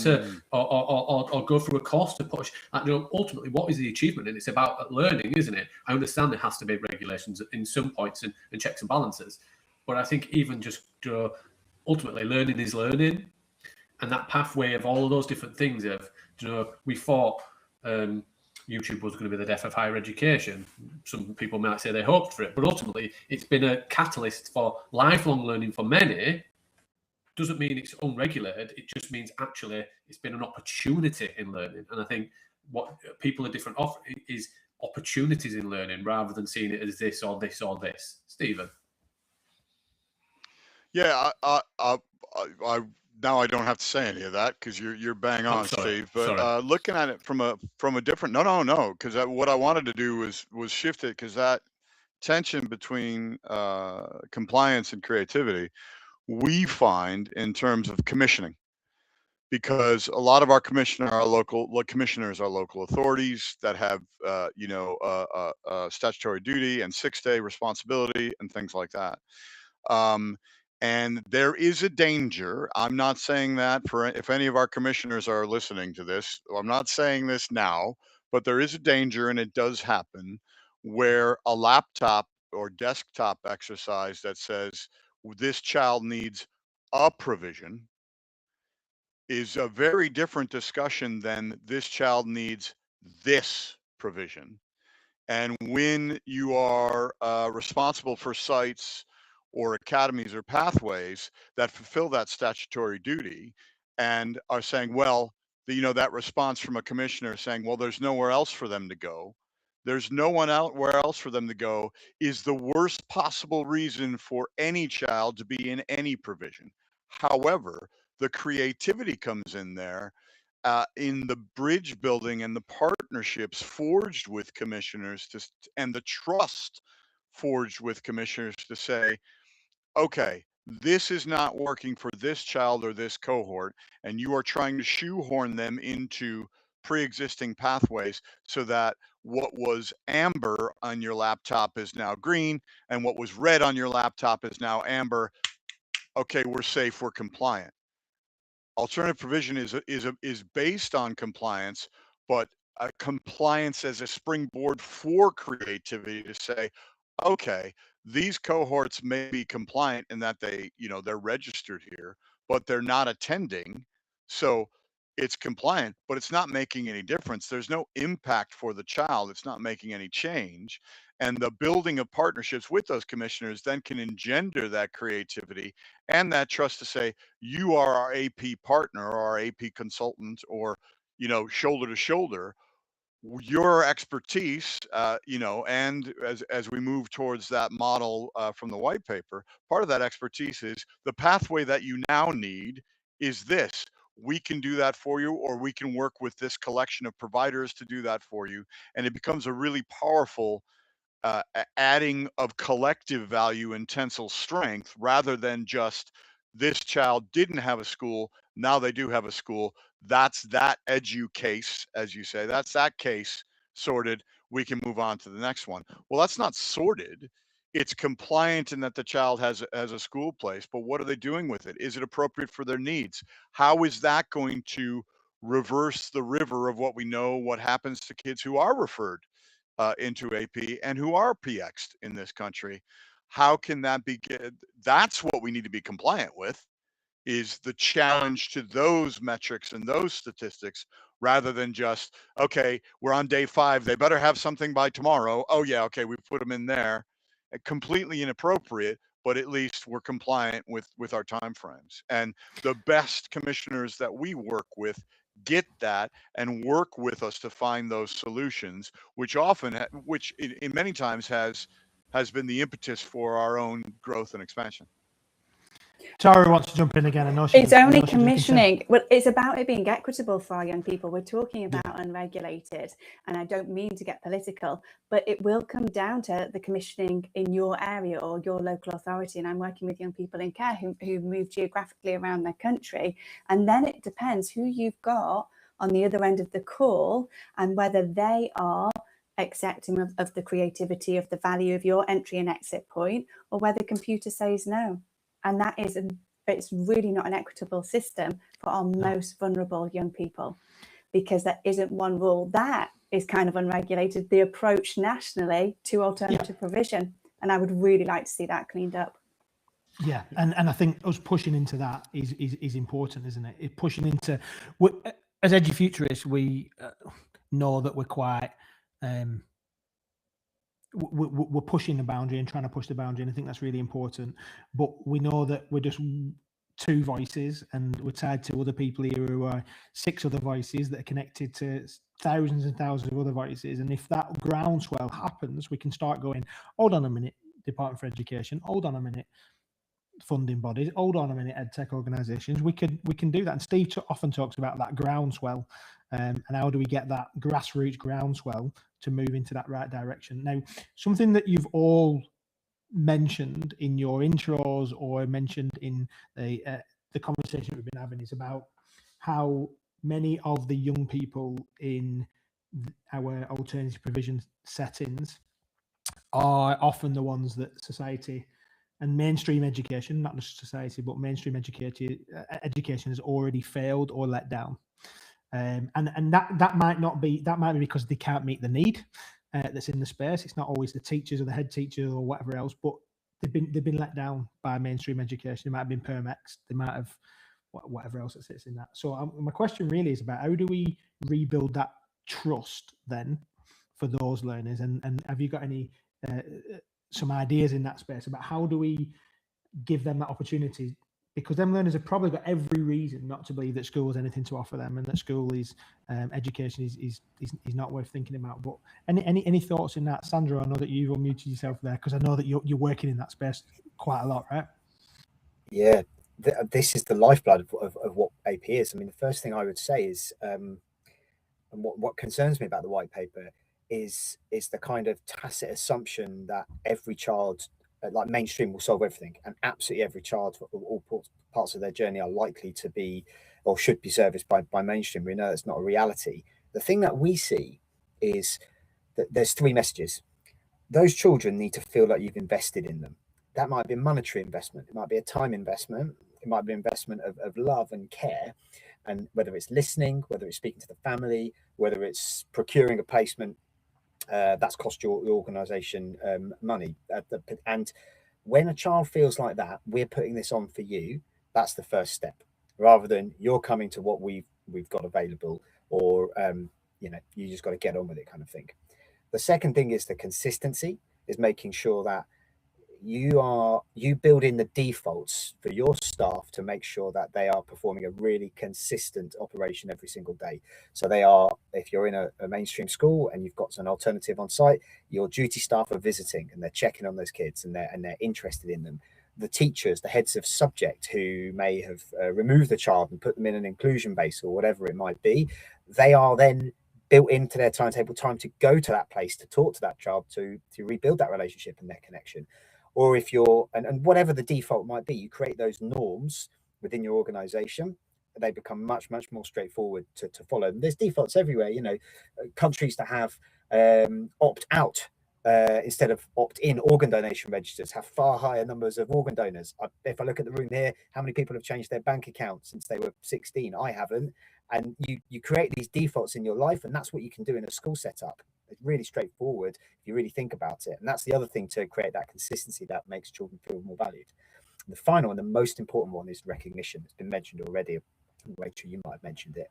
Speaker 2: or go through a course to push? Ultimately, what is the achievement? And it's about learning, isn't it? I understand there has to be regulations in some points and checks and balances, but I think even just ultimately learning is learning, and that pathway of all of those different things. We thought YouTube was going to be the death of higher education. Some people might say they hoped for it, but ultimately it's been a catalyst for lifelong learning for many. Doesn't mean it's unregulated. It just means actually it's been an opportunity in learning. And I think what people are different off is opportunities in learning rather than seeing it as this or this or this. Stephen?
Speaker 7: Yeah, I now I don't have to say any of that because you're bang on, Steve. But looking at it from a different no, because what I wanted to do was shift it, because that tension between compliance and creativity we find in terms of commissioning, because a lot of our commissioners are local authorities that have statutory duty and 6-day responsibility and things like that. And there is a danger. I'm not saying that if any of our commissioners are listening to this, I'm not saying this now, but there is a danger, and it does happen, where a laptop or desktop exercise that says this child needs a provision is a very different discussion than this child needs this provision. And when you are responsible for sites or academies or pathways that fulfill that statutory duty and are saying, well, that response from a commissioner saying, well, there's nowhere else for them to go. There's no one where else for them to go is the worst possible reason for any child to be in any provision. However, the creativity comes in there in the bridge building and the partnerships forged with commissioners and the trust forged with commissioners to say, okay, this is not working for this child or this cohort, and you are trying to shoehorn them into pre-existing pathways so that what was amber on your laptop is now green, and what was red on your laptop is now amber. Okay, we're safe, we're compliant. Alternative provision is based on compliance, but compliance as a springboard for creativity to say, okay, these cohorts may be compliant in that they're registered here, but they're not attending. So it's compliant, but it's not making any difference. There's no impact for the child. It's not making any change. And the building of partnerships with those commissioners then can engender that creativity and that trust to say, you are our AP partner or our AP consultant, or, you know, shoulder to shoulder. Your expertise, you know, and as we move towards that model from the white paper, part of that expertise is the pathway that you now need is this. We can do that for you, or we can work with this collection of providers to do that for you. And it becomes a really powerful adding of collective value and tensile strength, rather than just this child didn't have a school, now they do have a school. That's that edu case, as you say, that's that case sorted. We can move on to the next one. Well, that's not sorted. It's compliant in that the child has a school place, but what are they doing with it? Is it appropriate for their needs? How is that going to reverse the river of what we know, what happens to kids who are referred into AP and who are PX'd in this country? How can that be? That's what we need to be compliant with, is the challenge to those metrics and those statistics, rather than just, okay, we're on day 5, they better have something by tomorrow. Oh yeah, okay, we put them in there. Completely inappropriate, but at least we're compliant with our timeframes. And the best commissioners that we work with get that and work with us to find those solutions, which often, which in many times has been the impetus for our own growth and expansion.
Speaker 1: Tara wants to jump in again. I know
Speaker 3: it's only commissioning. Well, it's about it being equitable for our young people. We're talking about unregulated, and I don't mean to get political, but it will come down to the commissioning in your area or your local authority. And I'm working with young people in care who move geographically around their country. And then it depends who you've got on the other end of the call and whether they are accepting of the creativity, of the value of your entry and exit point, or whether the computer says no. And that is, it's really not an equitable system for our most vulnerable young people, because there isn't one rule. That is kind of unregulated, the approach nationally to alternative provision. And I would really like to see that cleaned up.
Speaker 1: Yeah, and I think us pushing into that is important, isn't it? It pushing into, as Edufuturists, we know that we're quite, we're pushing the boundary and trying to push the boundary, and I think that's really important. But we know that we're just 2 voices, and we're tied to other people here who are 6 other voices that are connected to thousands and thousands of other voices. And if that groundswell happens, we can start going, hold on a minute, Department for Education, hold on a minute, funding bodies, hold on a minute, EdTech organisations. We can do that. And Steve often talks about that groundswell, and how do we get that grassroots groundswell to move into that right direction. Now, something that you've all mentioned in your intros or mentioned in the conversation we've been having is about how many of the young people in our alternative provision settings are often the ones that society and mainstream education, not just society, but mainstream education has already failed or let down. And that might be because they can't meet the need that's in the space. It's not always the teachers or the head teachers or whatever else, but they've been let down by mainstream education. They might have been PermEx, they might have whatever else that sits in that. So my question really is about how do we rebuild that trust then for those learners? And have you got any some ideas in that space about how do we give them that opportunity? Because them learners have probably got every reason not to believe that school has anything to offer them, and that school is education is not worth thinking about. But any thoughts in that, Sandra? I know that you've unmuted yourself there, because I know that you're working in that space quite a lot, right?
Speaker 6: Yeah, this is the lifeblood of what AP is. I mean, the first thing I would say is, and what concerns me about the white paper is the kind of tacit assumption that every child, like mainstream, will solve everything, and absolutely every child for all parts of their journey are likely to be or should be serviced by mainstream. We know that's not a reality. The thing that we see is that there's 3 messages. Those children need to feel like you've invested in them. That might be a monetary investment, it might be a time investment, it might be an investment of love and care, and whether it's listening, whether it's speaking to the family, whether it's procuring a placement, that's cost your organisation money. And when a child feels like that, we're putting this on for you, that's the first step, rather than you're coming to what we've got available, or you just got to get on with it kind of thing. The second thing is the consistency. is making sure that you build in the defaults for your staff to make sure that they are performing a really consistent operation every single day. So they are, if you're in a mainstream school and you've got an alternative on site, your duty staff are visiting and they're checking on those kids and they're interested in them. The teachers, the heads of subject who may have removed the child and put them in an inclusion base or whatever it might be, they are then built into their timetable time to go to that place, to talk to that child, to rebuild that relationship and their connection. Or if you're, and whatever the default might be, you create those norms within your organization. They become much, much more straightforward to follow. And there's defaults everywhere, you know, countries that have opt out instead of opt-in organ donation registers have far higher numbers of organ donors. If I look at the room here, how many people have changed their bank account since they were 16? I haven't. And you create these defaults in your life, and that's what you can do in a school setup. It's really straightforward if you really think about it. And that's the other thing to create that consistency that makes children feel more valued. And the final and the most important one is recognition. It's been mentioned already. Rachel, you might have mentioned it.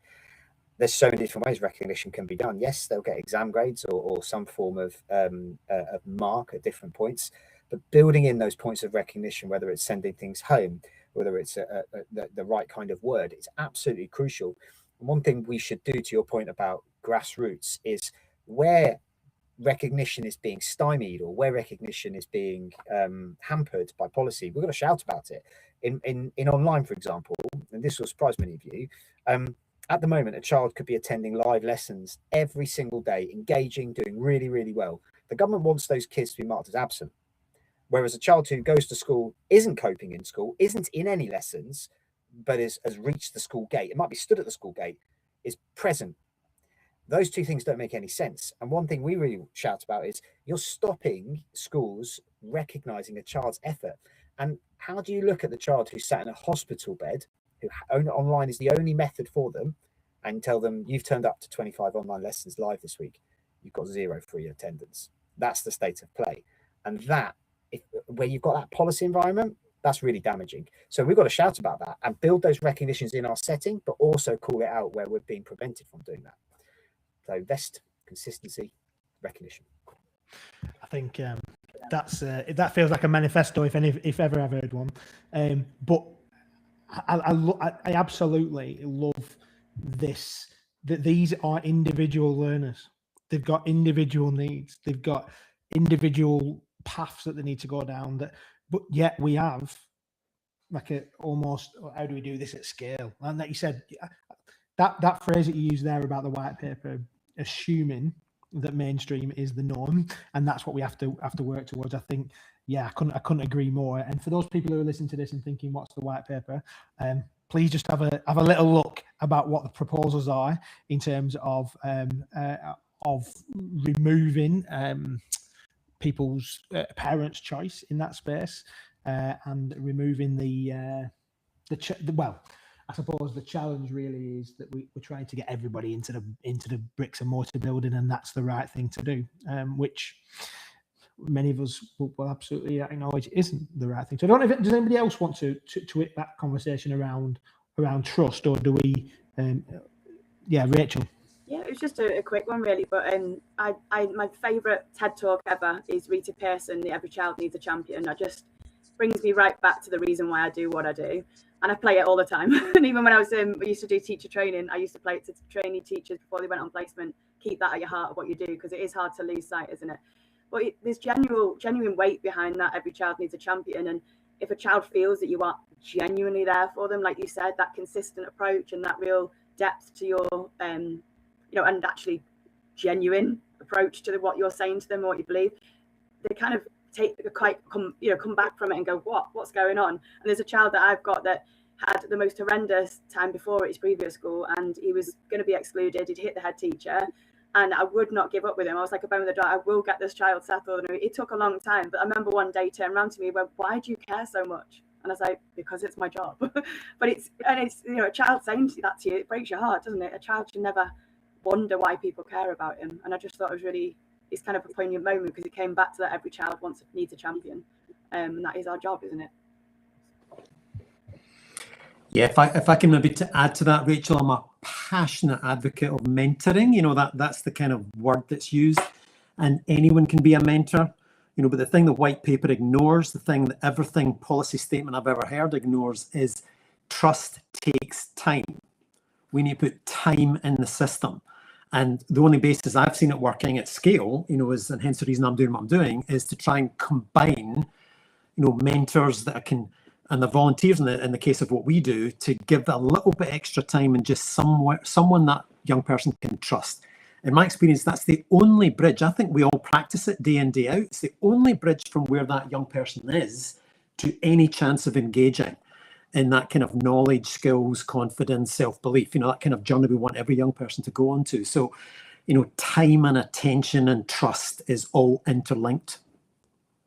Speaker 6: There's so many different ways recognition can be done. Yes, they'll get exam grades or some form of mark at different points, but building in those points of recognition, whether it's sending things home, whether it's the right kind of word, it's absolutely crucial. And one thing we should do, to your point about grassroots, is where recognition is being stymied or where recognition is being hampered by policy, we've got to shout about it. In online, for example, and this will surprise many of you, at the moment, a child could be attending live lessons every single day, engaging, doing really, really well. The government wants those kids to be marked as absent. Whereas a child who goes to school, isn't coping in school, isn't in any lessons, but has reached the school gate, it might be stood at the school gate, is present. Those two things don't make any sense. And one thing we really shout about is you're stopping schools recognizing a child's effort. And how do you look at the child who's sat in a hospital bed, who online is the only method for them, and tell them you've turned up to 25 online lessons live this week, you've got 0 free attendance? That's the state of play. And that, where you've got that policy environment, that's really damaging. So we've got to shout about that and build those recognitions in our setting, but also call it out where we're being prevented from doing that. So VEST, consistency, recognition.
Speaker 1: I think that feels like a manifesto if ever I've heard one. But I absolutely love this, that these are individual learners. They've got individual needs. They've got individual paths that they need to go down. But yet we have like almost, how do we do this at scale? And that you said, that phrase that you used there about the white paper, assuming that mainstream is the norm, and that's what we have to work towards. I think, yeah, I couldn't agree more. And for those people who are listening to this and thinking, what's the white paper? Please just have a little look about what the proposals are in terms of removing people's parents' choice in that space, and removing I suppose the challenge really is that we're trying to get everybody into the bricks and mortar building, and that's the right thing to do, which many of us will absolutely acknowledge isn't the right thing. So I don't know does anybody else want to hit that conversation around trust, or do we? Rachel.
Speaker 4: Yeah, it was just a quick one really, but my favourite TED talk ever is Rita Pearson, the Every Child Needs a Champion. That just brings me right back to the reason why I do what I do, and I play it all the time. And even when I used to do teacher training, I used to play it to trainee teachers before they went on placement. Keep that at your heart of what you do, because it is hard to lose sight, isn't it? But there's genuine weight behind that. Every child needs a champion, and if a child feels that you are genuinely there for them, like you said, that consistent approach and that real depth to your and actually genuine approach to what you're saying to them and what you believe, they kind of come back from it and go, what's going on? And there's a child that I've got that had the most horrendous time before at his previous school, and he was going to be excluded. He'd hit the head teacher, and I would not give up with him. I was like a bone in the dark. I will get this child settled. And it took a long time, but I remember one day he turned around to me and went, "Why do you care so much?" And I was like, "Because it's my job." But it's a child saying that to you, it breaks your heart, doesn't it? A child should never wonder why people care about him. And I just thought it's kind of a poignant moment, because it came back to that every child needs a champion, and that is our job, isn't it?
Speaker 5: Yeah, if I can maybe to add to that, Rachel, I'm a passionate advocate of mentoring. That's the kind of word that's used, and anyone can be a mentor. You know, but the thing the white paper ignores, the thing that everything policy statement I've ever heard ignores, is trust takes time. We need to put time in the system. And the only basis I've seen it working at scale, you know, is, and hence the reason I'm doing what I'm doing, is to try and combine, you know, mentors that can, and the volunteers in the case of what we do, to give a little bit extra time and just someone that young person can trust. In my experience, that's the only bridge. I think we all practice it day in, day out. It's the only bridge from where that young person is to any chance of engaging in that kind of knowledge, skills, confidence, self-belief, you know, that kind of journey we want every young person to go on to. So, you know, time and attention and trust is all interlinked.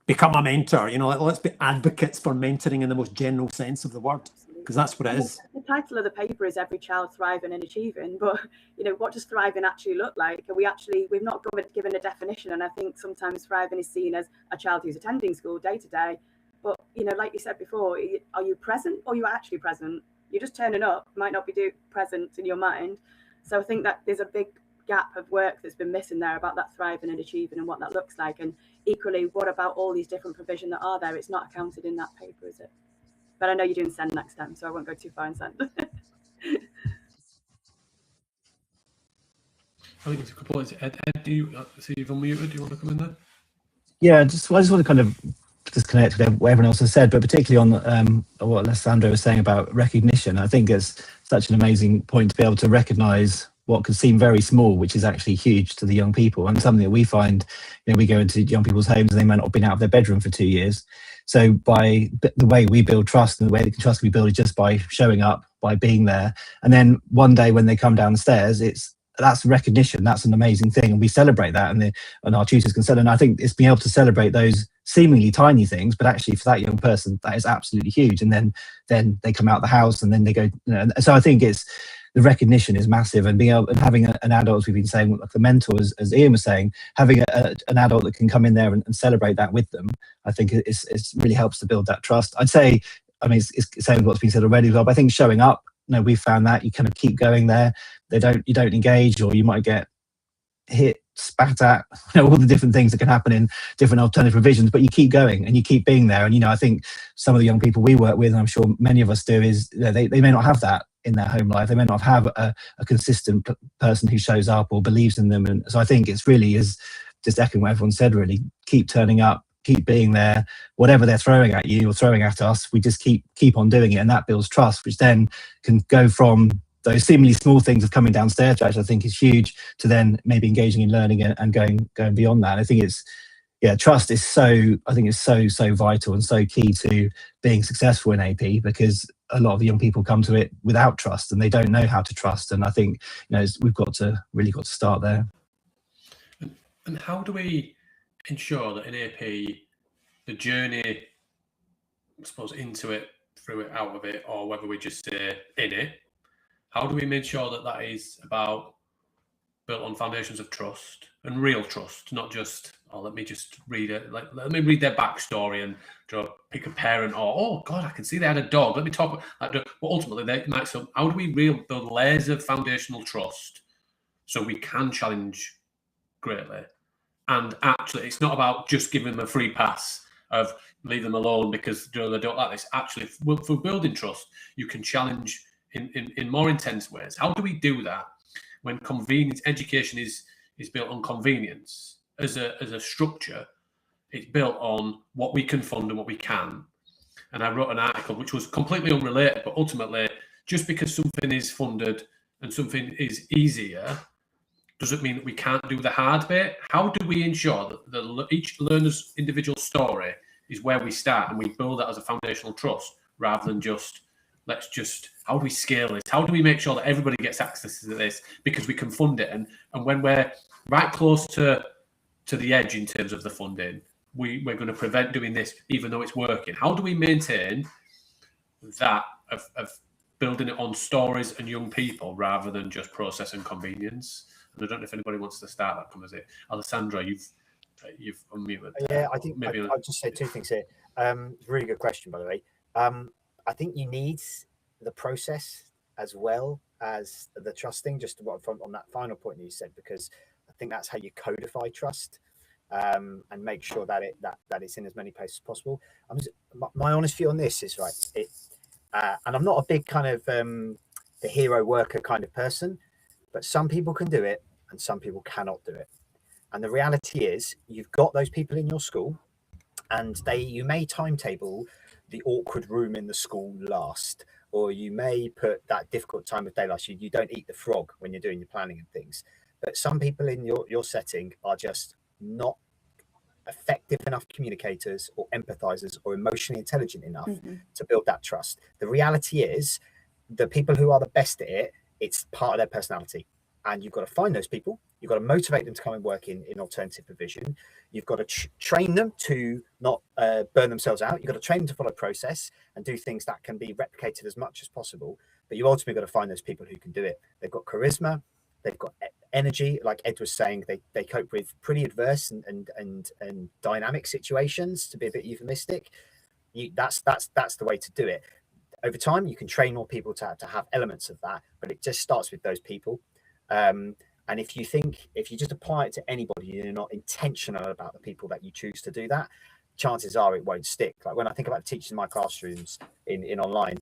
Speaker 5: Become a mentor, you know, let's be advocates for mentoring in the most general sense of the word, because that's what it is.
Speaker 4: The title of the paper is Every Child Thriving and Achieving, but, you know, what does thriving actually look like? We've not given a definition, and I think sometimes thriving is seen as a child who's attending school day to day. But, you know, like you said before, are you present or are you actually present? You're just turning up, might not be present in your mind. So I think that there's a big gap of work that's been missing there about that thriving and achieving and what that looks like. And equally, what about all these different provision that are there? It's not accounted in that paper, is it? But I know you're doing SEND next time, so I won't go too far in SEND.
Speaker 2: I think it's a couple of Ed, do you see you've unmuted? Do you want to come in there?
Speaker 8: Yeah, I just want to kind of disconnect with what everyone else has said, but particularly on what Alessandro was saying about recognition. I think it's such an amazing point to be able to recognise what could seem very small, which is actually huge to the young people, and something that we find, you know, we go into young people's homes and they might not have been out of their bedroom for 2 years. So by the way we build trust, and the way the trust we build is just by showing up, by being there, and then one day when they come down the stairs, that's recognition. That's an amazing thing, and we celebrate that, and our tutors can celebrate. And I think it's being able to celebrate those seemingly tiny things, but actually for that young person, that is absolutely huge. And then they come out of the house, and then they go. You know, so I think it's the recognition is massive, and being able and having an adult, as we've been saying, like the mentor, as Iain was saying, having an adult that can come in there and celebrate that with them, I think it's really helps to build that trust. I'd say, I mean, it's saying what's been said already as well, but I think showing up. You know, we found that you kind of keep going there. You don't engage, or you might get hit, spat at, you know, all the different things that can happen in different alternative provisions, but you keep going and you keep being there. And, you know, I think some of the young people we work with, and I'm sure many of us do, is, you know, they may not have that in their home life. They may not have a consistent person who shows up or believes in them. And so I think it's really is just echoing what everyone said, really. Keep turning up, keep being there, whatever they're throwing at you or throwing at us, we just keep on doing it, and that builds trust, which then can go from those seemingly small things of coming downstairs, which I think is huge, to then maybe engaging in learning and going beyond that. And I think trust is so vital and so key to being successful in AP, because a lot of the young people come to it without trust and they don't know how to trust. And I think, you know, we've really got to start there.
Speaker 2: And how do we ensure that in AP, the journey, I suppose, into it, through it, out of it, or whether we just stay in it, how do we make sure that that is built on foundations of trust and real trust, not just, let me just read it, let me read their backstory and pick a parent, or, oh God, I can see they had a dog, let me talk about that. But ultimately, they might. So how do we build layers of foundational trust so we can challenge greatly? And actually, it's not about just giving them a free pass of leave them alone because they don't like this. Actually, for building trust, you can challenge in more intense ways. How do we do that when convenience education is built on convenience as a structure? It's built on what we can fund and what we can. And I wrote an article which was completely unrelated, but ultimately, just because something is funded and something is easier doesn't mean that we can't do the hard bit. How do we ensure that each learner's individual story is where we start, and we build that as a foundational trust, rather than just, how do we scale this? How do we make sure that everybody gets access to this because we can fund it? And when we're right close to the edge in terms of the funding, we're going to prevent doing this even though it's working. How do we maintain that of building it on stories and young people rather than just process and convenience? And I don't know if anybody wants to start that conversation. Alessandro, you've unmuted.
Speaker 6: Yeah, I think maybe I'll just say two things here. Really good question, by the way. I think you need the process as well as the trusting, just on that final point that you said, because I think that's how you codify trust. and make sure that it's in as many places as possible. My honest view on this is, right, and I'm not a big kind of the hero worker kind of person, but some people can do it and some people cannot do it. And the reality is, you've got those people in your school, and you may timetable the awkward room in the school last, or you may put that difficult time of day last. You don't eat the frog when you're doing your planning and things. But some people in your setting are just not effective enough communicators or empathizers or emotionally intelligent enough to build that trust. The reality is, the people who are the best at it, it's part of their personality. And you've got to find those people. You've got to motivate them to come and work in alternative provision. You've got to train them to not burn themselves out. You've got to train them to follow process and do things that can be replicated as much as possible. But you ultimately got to find those people who can do it. They've got charisma. They've got energy. Like Ed was saying, they cope with pretty adverse and dynamic situations, to be a bit euphemistic. That's the way to do it. Over time, you can train more people to have elements of that, but it just starts with those people. And if you just apply it to anybody, you're not intentional about the people that you choose to do that, chances are it won't stick. Like when I think about teachers in my classrooms in online,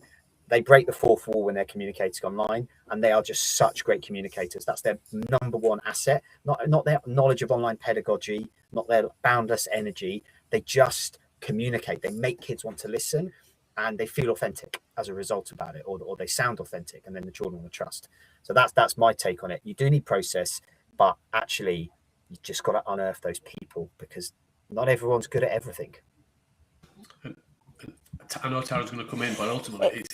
Speaker 6: they break the fourth wall when they're communicating online, and they are just such great communicators. That's their number one asset, not their knowledge of online pedagogy, not their boundless energy. They just communicate. They make kids want to listen, and they feel authentic as a result about it, or they sound authentic, and then the children want to trust. So that's my take on it. You do need process, but actually you just got to unearth those people, because not everyone's good at everything.
Speaker 2: I know Tara's going to come in, but ultimately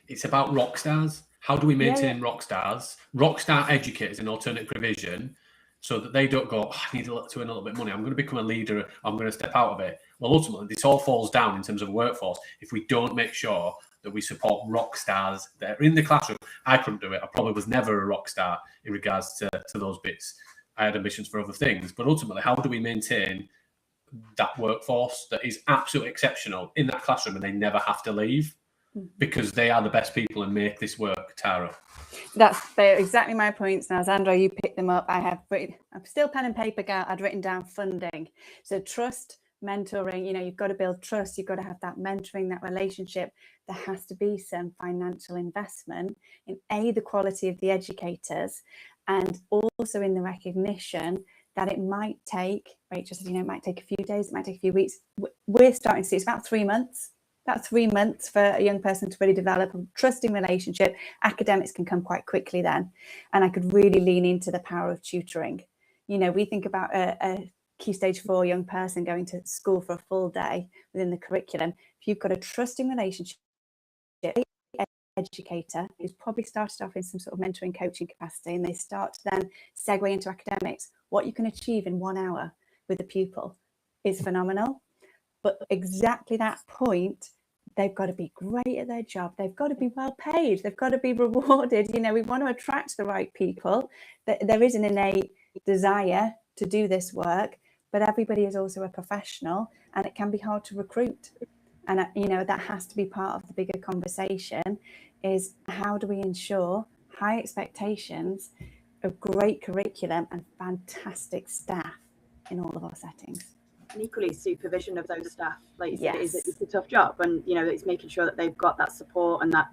Speaker 2: it's about rock stars. How do we maintain rock stars, rock star educators in alternate provision, so that they don't go, I need to earn a little bit of money, I'm going to become a leader, I'm going to step out of it. Well, ultimately, this all falls down in terms of workforce if we don't make sure that we support rock stars that are in the classroom. I couldn't do it. I probably was never a rock star in regards to those bits. I had ambitions for other things. But ultimately, how do we maintain that workforce that is absolutely exceptional in that classroom and they never have to leave? Because they are the best people and make this work, Tara.
Speaker 3: They're exactly my points. Now, Alessandro, you picked them up. I'm still pen and paper gal. I'd written down funding. So trust, mentoring, you've got to build trust. You've got to have that mentoring, that relationship. There has to be some financial investment in the quality of the educators, and also in the recognition that it might take, Rachel said, it might take a few days, it might take a few weeks. We're starting to see it's about 3 months. About 3 months for a young person to really develop a trusting relationship. Academics can come quite quickly then. And I could really lean into the power of tutoring. We think about a Key Stage 4 young person going to school for a full day within the curriculum. If you've got a trusting relationship, educator who's probably started off in some sort of mentoring coaching capacity, and they start to then segue into academics, what you can achieve in 1 hour with a pupil is phenomenal. But exactly that point, they've got to be great at their job. They've got to be well paid. They've got to be rewarded. We want to attract the right people. There is an innate desire to do this work, but everybody is also a professional, and it can be hard to recruit. And, that has to be part of the bigger conversation, is how do we ensure high expectations of great curriculum and fantastic staff in all of our settings.
Speaker 4: And equally, supervision of those staff, like you said, it's a tough job, and it's making sure that they've got that support and that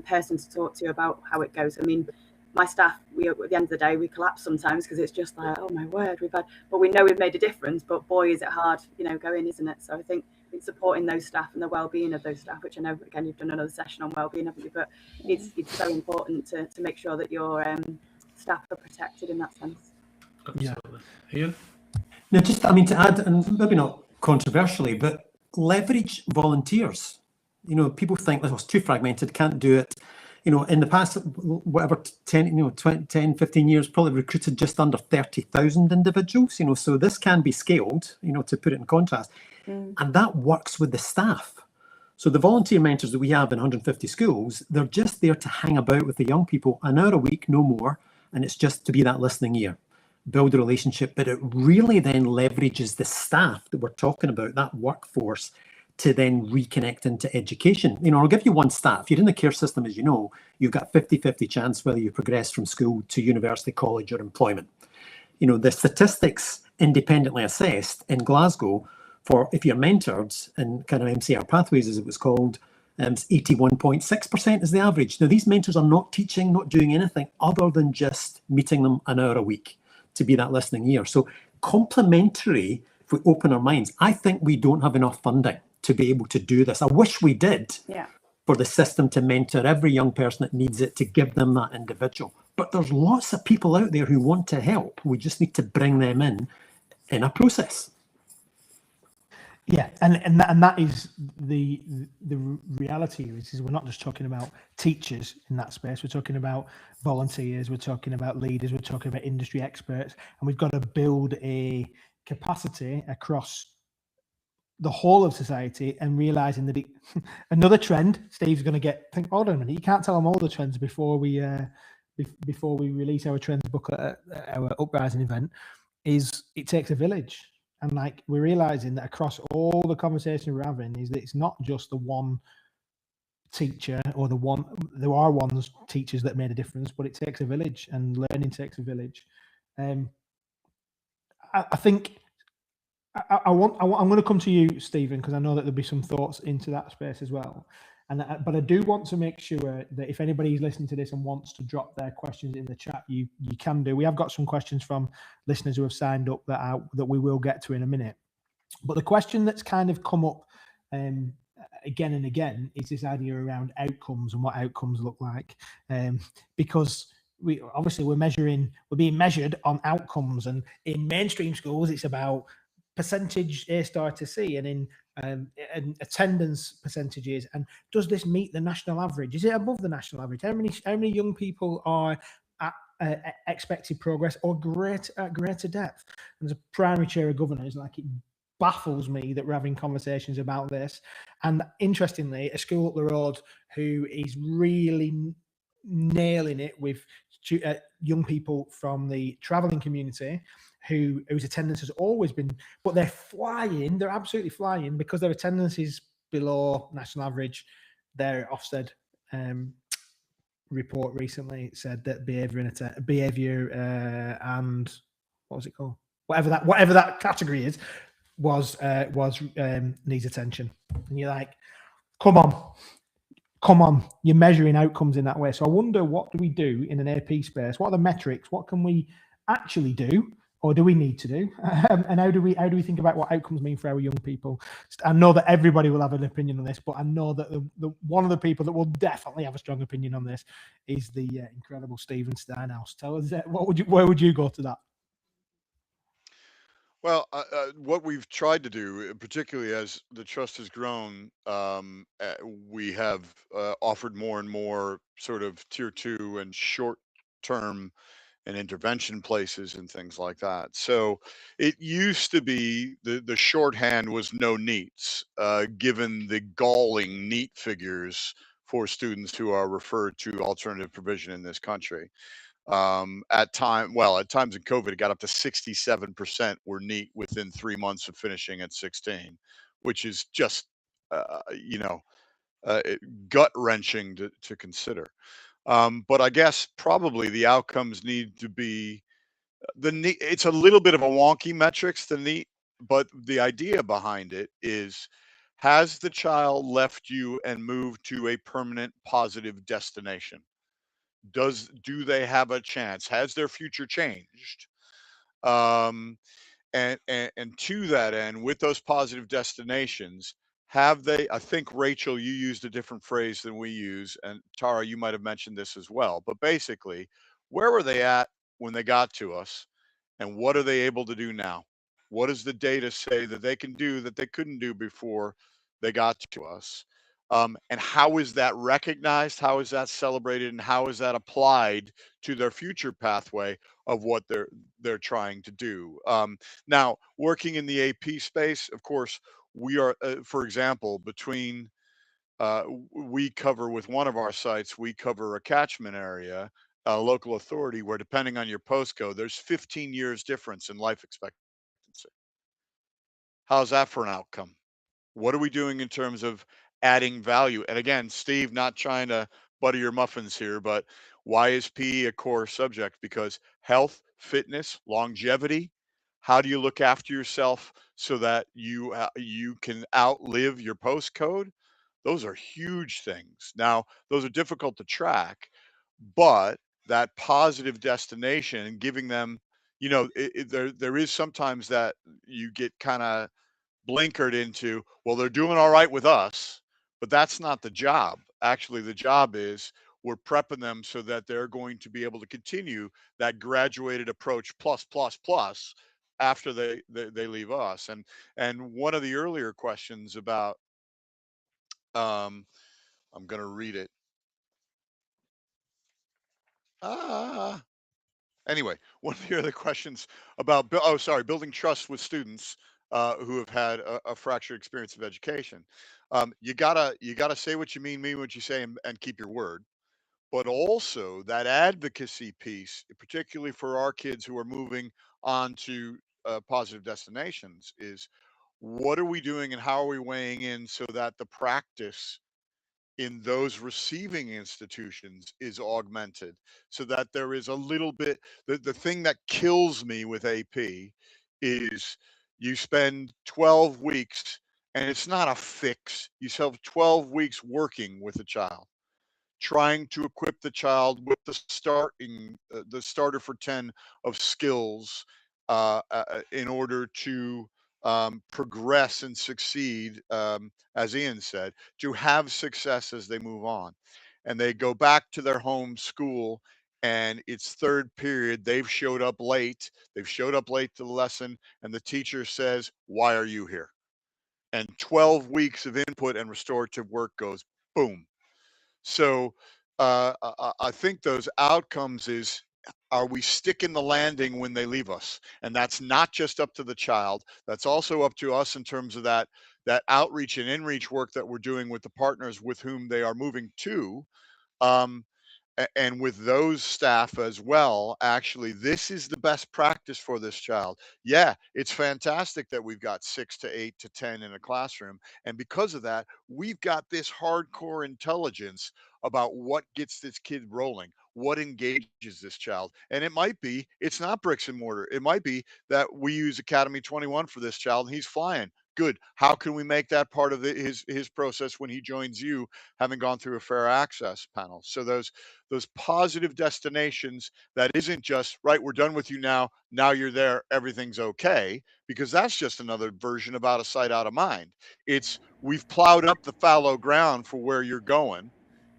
Speaker 4: person to talk to about how it goes. I mean, my staff, at the end of the day, we collapse sometimes because it's just like, oh my word, but we know we've made a difference. But boy, is it hard, going, isn't it? So I think supporting those staff and the well-being of those staff, which I know again you've done another session on well-being, haven't you? But it's so important to make sure that your staff are protected in that sense.
Speaker 2: Absolutely. Iain?
Speaker 5: Now, to add, and maybe not controversially, but leverage volunteers. People think, it's too fragmented, can't do it. In the past, 10, 15 years, probably recruited just under 30,000 individuals, so this can be scaled, to put it in contrast. And that works with the staff. So the volunteer mentors that we have in 150 schools, they're just there to hang about with the young people an hour a week, no more. And it's just to be that listening ear, build a relationship. But it really then leverages the staff that we're talking about, that workforce, to then reconnect into education. I'll give you one stat. If you're in the care system, as you know, you've got 50-50 chance whether you progress from school to university, college, or employment. The statistics independently assessed in Glasgow for, if you're mentored in kind of MCR pathways, as it was called, 81.6% is the average. Now, these mentors are not teaching, not doing anything other than just meeting them an hour a week to be that listening ear. So complementary, if we open our minds, I think we don't have enough funding to be able to do this. I wish we did.
Speaker 3: Yeah.
Speaker 5: For the system to mentor every young person that needs it, to give them that individual. But there's lots of people out there who want to help. We just need to bring them in a process.
Speaker 1: Yeah, and that is the reality is we're not just talking about teachers in that space. We're talking about volunteers. We're talking about leaders. We're talking about industry experts, and we've got to build a capacity across the whole of society, and realizing that another trend, Steve's going to think, hold on a minute, you can't tell them all the trends before we release our trends book at our Uprising event, is it takes a village. And like, we're realizing that across all the conversation we're having is that it's not just the one teacher or there are teachers that made a difference, but it takes a village, and learning takes a village. I think I'm going to come to you, Stephen, because I know that there'll be some thoughts into that space as well. But I do want to make sure that if anybody's listening to this and wants to drop their questions in the chat, you can do. We have got some questions from listeners who have signed up that we will get to in a minute. But the question that's kind of come up again and again is this idea around outcomes and what outcomes look like, because we're being measured on outcomes, and in mainstream schools it's about percentage A star to C, and in attendance percentages, and does this meet the national average? Is it above the national average? How many young people are at expected progress or greater depth? And as a primary chair of governors, like, it baffles me that we're having conversations about this. And interestingly, a school up the road who is really nailing it with young people from the travelling community, whose attendance has always been, but they're absolutely flying because their attendance is below national average. Their Ofsted report recently said that behaviour and what was it called? Whatever that category is, was needs attention. And you're like, come on, you're measuring outcomes in that way. So I wonder, what do we do in an AP space? What are the metrics? What can we actually do, or do we need to do? And how do we think about what outcomes mean for our young people? I know that everybody will have an opinion on this, but I know that the one of the people that will definitely have a strong opinion on this is the incredible Stephen Steinhaus. Tell us, where would you go to that?
Speaker 7: Well, what we've tried to do, particularly as the trust has grown, we have offered more and more sort of tier 2 and short-term and intervention places and things like that. So it used to be the shorthand was no NEETs, given the galling NEET figures for students who are referred to alternative provision in this country. At times in COVID, it got up to 67% were NEET within 3 months of finishing at 16, which is just, gut wrenching to consider. But I guess probably the outcomes need to be it's a little bit of a wonky metrics, the NEET, but the idea behind it is, has the child left you and moved to a permanent positive destination? Do they have a chance? Has their future changed? And to that end, with those positive destinations, have they, I think, Rachel, you used a different phrase than we use, and Tara, you might have mentioned this as well, but basically, where were they at when they got to us, and what are they able to do now? What does the data say that they can do that they couldn't do before they got to us? And how is that recognized? How is that celebrated? And how is that applied to their future pathway of what they're trying to do? Now, working in the AP space, of course, we are, for example, between we cover with one of our sites, we cover a catchment area, a local authority where, depending on your postcode, there's 15 years difference in life expectancy. How's that for an outcome? What are we doing in terms of adding value? And again, Steve, not trying to butter your muffins here, but why is PE a core subject? Because health, fitness, longevity, How do you look after yourself so that you can outlive your postcode? Those are huge things. Now, those are difficult to track, but that positive destination and giving them, there is sometimes that you get kind of blinkered into, well, they're doing all right with us, but that's not the job. Actually, the job is we're prepping them so that they're going to be able to continue that graduated approach plus after they leave us. And one of the earlier questions about, I'm going to read it. Anyway, one of the other questions about, building trust with students who have had a fractured experience of education. You gotta say what you mean what you say, and keep your word. But also that advocacy piece, particularly for our kids who are moving on to positive destinations, is what are we doing and how are we weighing in so that the practice in those receiving institutions is augmented, so that there is a little bit. The thing that kills me with AP is you spend 12 weeks and it's not a fix. You spend 12 weeks working with a child, trying to equip the child with the starter for 10 of skills in order to progress and succeed, as Iain said, to have success as they move on. And they go back to their home school and it's third period. They've showed up late. They've showed up late to the lesson, and the teacher says, "Why are you here?" And 12 weeks of input and restorative work goes boom. So I think those outcomes is, are we sticking the landing when they leave us? And that's not just up to the child. That's also up to us in terms of that outreach and inreach work that we're doing with the partners with whom they are moving to. And with those staff as well. Actually, this is the best practice for this child. Yeah, it's fantastic that we've got 6 to 8 to 10 in a classroom. And because of that, we've got this hardcore intelligence about what gets this kid rolling, what engages this child. And it might be, it's not bricks and mortar. It might be that we use Academy 21 for this child and he's flying. Good. How can we make that part of his process when he joins you, having gone through a fair access panel? So those positive destinations, that isn't just, right, we're done with you now you're there, everything's okay, because that's just another version of out of sight, out of mind. It's, we've plowed up the fallow ground for where you're going,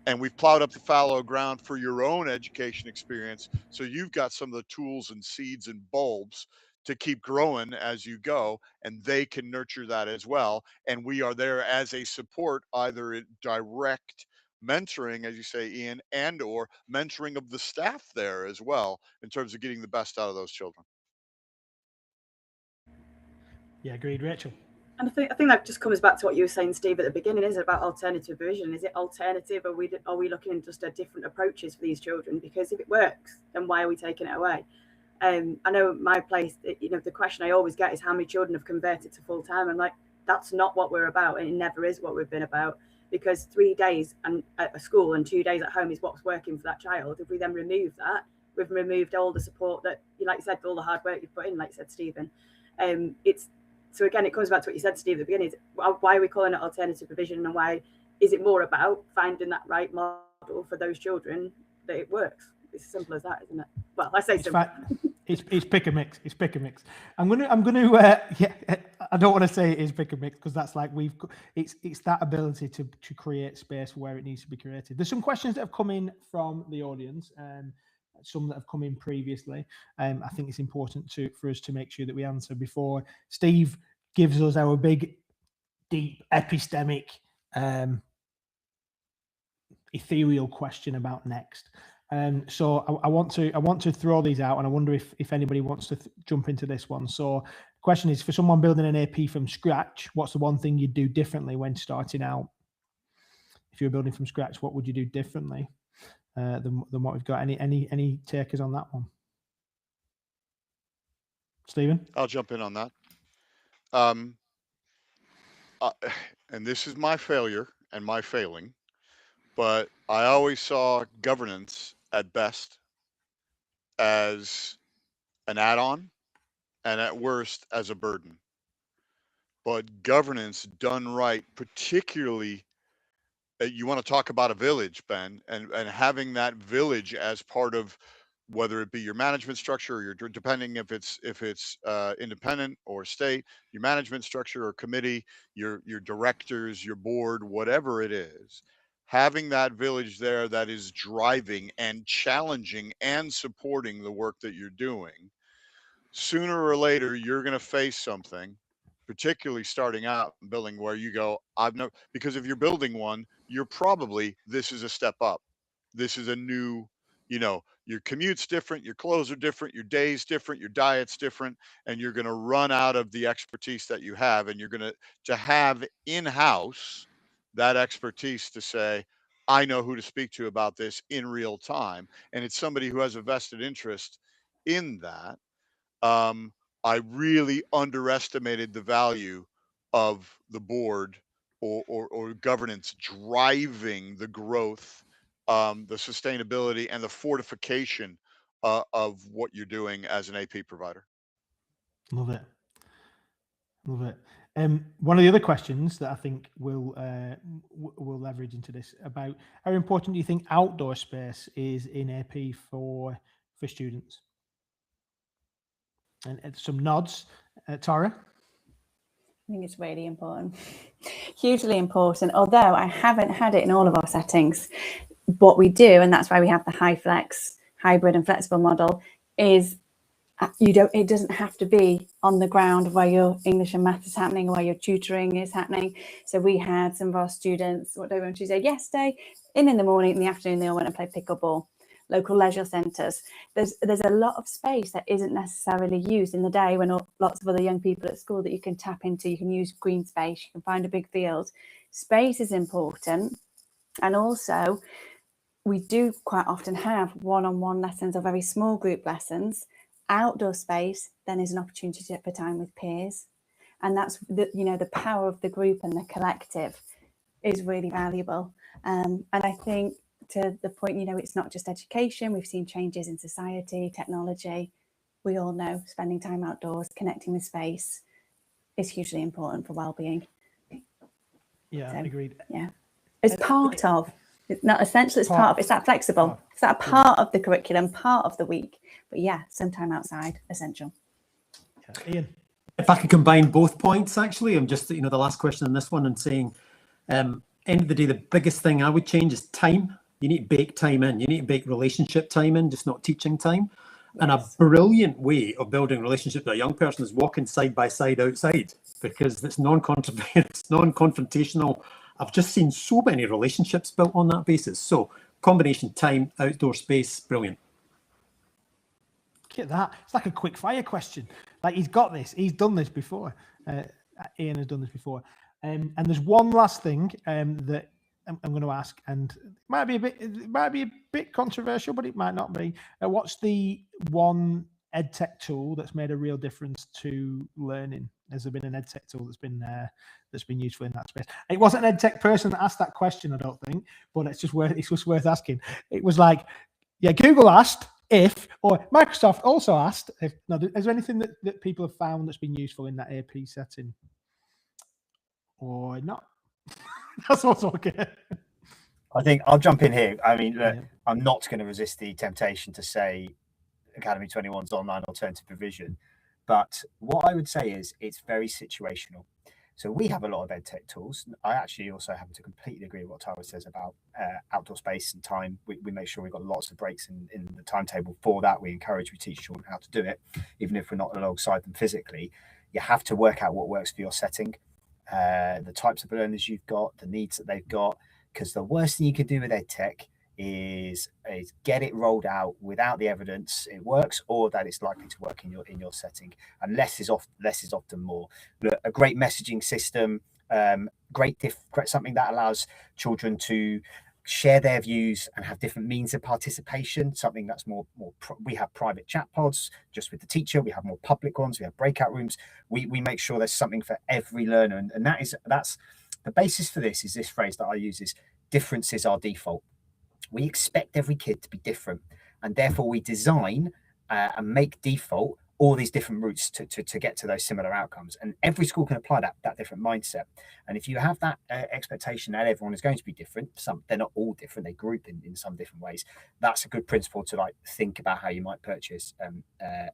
Speaker 7: and we've plowed up the fallow ground for your own education experience, so you've got some of the tools and seeds and bulbs to keep growing as you go, and they can nurture that as well. And we are there as a support, either in direct mentoring, as you say, Iain, and or mentoring of the staff there as well, in terms of getting the best out of those children.
Speaker 1: Yeah, agreed, Rachel.
Speaker 4: And I think that just comes back to what you were saying, Steve, at the beginning. Is it about alternative provision? Is it alternative? Are we looking at just different approaches for these children? Because if it works, then why are we taking it away? I know my place, the question I always get is how many children have converted to full time. I'm like, that's not what we're about, and it never is what we've been about. Because 3 days at a school and 2 days at home is what's working for that child. If we then remove that, we've removed all the support that, like you said, all the hard work you've put in, like you said, Stephen. So again, it comes back to what you said, Steve, at the beginning. Why are we calling it alternative provision, and why is it more about finding that right model for those children that it works? It's as simple as that, isn't it? Well, I say simple.
Speaker 1: It's pick a mix. It's pick a mix. I'm gonna. Yeah, I don't want to say it is pick a mix, because that's like it's that ability to create space where it needs to be created. There's some questions that have come in from the audience, some that have come in previously. I think it's important for us to make sure that we answer before Steve gives us our big, deep, epistemic, ethereal question about next. So I want to throw these out, and I wonder if anybody wants to jump into this one. So the question is, for someone building an AP from scratch, what's the one thing you'd do differently when starting out? If you're building from scratch, what would you do differently than what we've got? Any takers on that one? Stephen?
Speaker 7: I'll jump in on that. And this is my failure and my failing, but I always saw governance at best as an add-on and at worst as a burden. But governance done right, particularly, you want to talk about a village, Ben, and having that village as part of, whether it be your management structure or your, depending if it's independent or state, your management structure or committee, your directors, your board, whatever it is, having that village there that is driving and challenging and supporting the work that you're doing, sooner or later you're going to face something, particularly starting out and building, where you go, because if you're building one, you're probably, this is a step up. This is a new, your commute's different, your clothes are different, your day's different, your diet's different, and you're going to run out of the expertise that you have, and you're going to have in-house that expertise to say, I know who to speak to about this in real time. And it's somebody who has a vested interest in that. I really underestimated the value of the board or governance driving the growth, the sustainability, and the fortification of what you're doing as an AP provider.
Speaker 1: Love it. Love it. One of the other questions that I think we'll leverage into this, about how important do you think outdoor space is in AP for students? And some nods, Tara.
Speaker 3: I think it's really important, hugely important. Although I haven't had it in all of our settings, what we do, and that's why we have the high flex, hybrid, and flexible model, is it doesn't have to be on the ground where your English and maths is happening or where your tutoring is happening. So we had some of our students, what day on Tuesday, yesterday, in the morning, in the afternoon, they all went and played pickleball. Local leisure centres. There's a lot of space that isn't necessarily used in the day when lots of other young people at school that you can tap into. You can use green space, you can find a big field. Space is important. And also, we do quite often have one-on-one lessons or very small group lessons. Outdoor space then is an opportunity for time with peers. And that's the power of the group and the collective is really valuable. And I think, to the point, it's not just education. We've seen changes in society, technology. We all know spending time outdoors, connecting with space is hugely important for well-being.
Speaker 1: Yeah,
Speaker 3: so,
Speaker 1: agreed.
Speaker 3: Yeah, it's part of, it's not essential, it's part of, it's that flexible. It's that part of the curriculum, part of the week. But yeah, some time outside, essential.
Speaker 1: Iain?
Speaker 5: If I could combine both points, actually, I'm just, the last question on this one, and saying, end of the day, the biggest thing I would change is time. You need to bake time in. You need to bake relationship time in, just not teaching time. Yes. And a brilliant way of building relationships with a young person is walking side by side outside, because it's non-confrontational. I've just seen so many relationships built on that basis. So combination time, outdoor space, brilliant.
Speaker 1: Look at that. It's like a quick fire question. Like, he's got this. He's done this before. Iain has done this before. And there's one last thing that I'm going to ask, and it might be a bit controversial, but it might not be. What's the one EdTech tool that's made a real difference to learning? Has there been an EdTech tool that's been useful in that space? It wasn't an EdTech person that asked that question, I don't think, but it's just worth asking. It was like, yeah, Google asked if, or Microsoft also asked if. No, is there anything that people have found that's been useful in that AP setting, or not? That's also okay.
Speaker 6: I think I'll jump in here. I mean, look, I'm not going to resist the temptation to say Academy 21's online alternative provision, but what I would say is it's very situational. So we have a lot of EdTech tools. I actually also happen to completely agree with what Tara says about outdoor space and time. We make sure we've got lots of breaks in the timetable for that. We teach children how to do it, even if we're not alongside them physically. You have to work out what works for your setting. The types of learners you've got, the needs that they've got, because the worst thing you could do with EdTech is get it rolled out without the evidence it works, or that it's likely to work in your setting. And less is often more. Look, a great messaging system, something that allows children to share their views and have different means of participation, something that's more we have private chat pods just with the teacher, we have more public ones, we have breakout rooms, we make sure there's something for every learner, and that's the basis for this. Is this phrase that I use, is difference is our default. We expect every kid to be different, and therefore we design and make default all these different routes to get to those similar outcomes, and every school can apply that different mindset. And if you have that expectation that everyone is going to be different, they're not all different, they group in some different ways, that's a good principle to like think about how you might purchase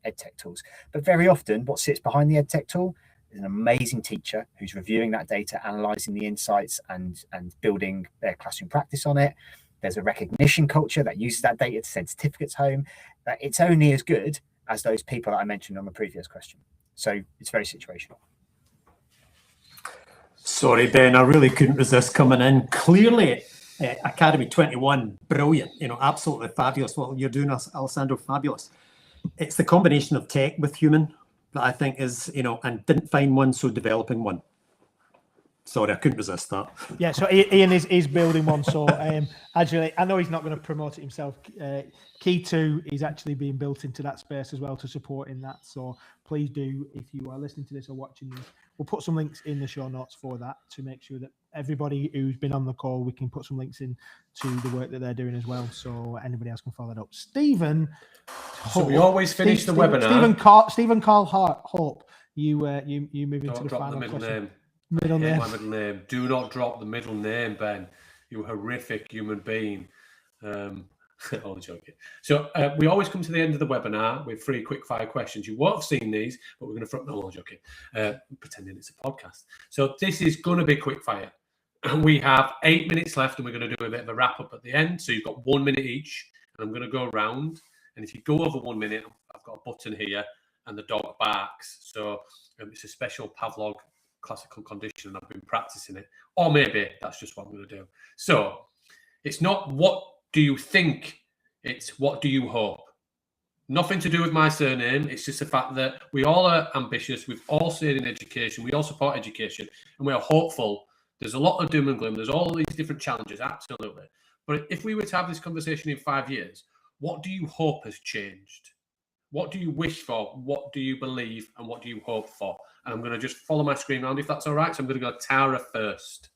Speaker 6: edtech tools. But very often what sits behind the edtech tool is an amazing teacher who's reviewing that data, analyzing the insights and building their classroom practice on it. There's a recognition culture that uses that data to send certificates home. It's only as good as those people that I mentioned on the previous question. So it's very situational.
Speaker 5: Sorry, Ben, I really couldn't resist coming in. Clearly, Academy 21, brilliant, absolutely fabulous. What you're doing, Alessandro, fabulous. It's the combination of tech with human that I think is, and didn't find one, so developing one. Sorry, I couldn't resist that.
Speaker 1: Yeah, so Iain is building one. So actually, I know he's not going to promote it himself. KeyTU is actually being built into that space as well to support in that. So please do, if you are listening to this or watching this, we'll put some links in the show notes for that to make sure that everybody who's been on the call, we can put some links in to the work that they're doing as well, so anybody else can follow that up. Stephen,
Speaker 2: so we always finish the webinar.
Speaker 1: Stephen Carl Hope, you move into the final
Speaker 2: middle
Speaker 1: question.
Speaker 2: Name.
Speaker 1: Middle name.
Speaker 2: My middle name. Do not drop the middle name, Ben. You horrific human being. All joking. So we always come to the end of the webinar with 3 quick fire questions. You won't have seen these, but we're going to front. No, all joking. Pretending it's a podcast. So this is going to be quick fire. We have 8 minutes left, and we're going to do a bit of a wrap up at the end. So you've got 1 minute each, and I'm going to go around. And if you go over 1 minute, I've got a button here, and the dog barks. So it's a special Pavlov classical condition, and I've been practicing it, or maybe that's just what I'm going to do. So it's not what do you think, it's what do you hope. Nothing to do with my surname. It's just the fact that we all are ambitious. We've all stayed in education. We all support education, and we are hopeful. There's a lot of doom and gloom. There's all these different challenges, absolutely. But if we were to have this conversation in 5 years, what do you hope has changed? What do you wish for? What do you believe? And what do you hope for? And I'm going to just follow my screen around if that's all right. So I'm going to go Tara first.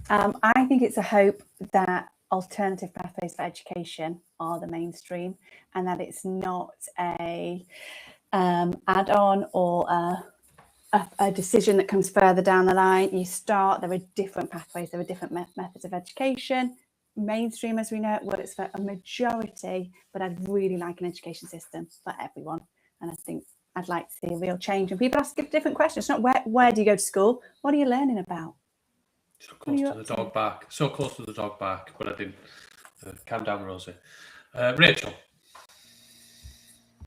Speaker 3: I think it's a hope that alternative pathways for education are the mainstream, and that it's not a add-on or a decision that comes further down the line. There are different pathways, there are different methods of education. Mainstream, as we know, it works for a majority, but I'd really like an education system for everyone. And I think I'd like to see a real change. And people ask different questions. It's not where do you go to school? What are you learning about?
Speaker 2: So close to the dog back. So close to the dog back, but I didn't. Calm down, Rosie. Rachel.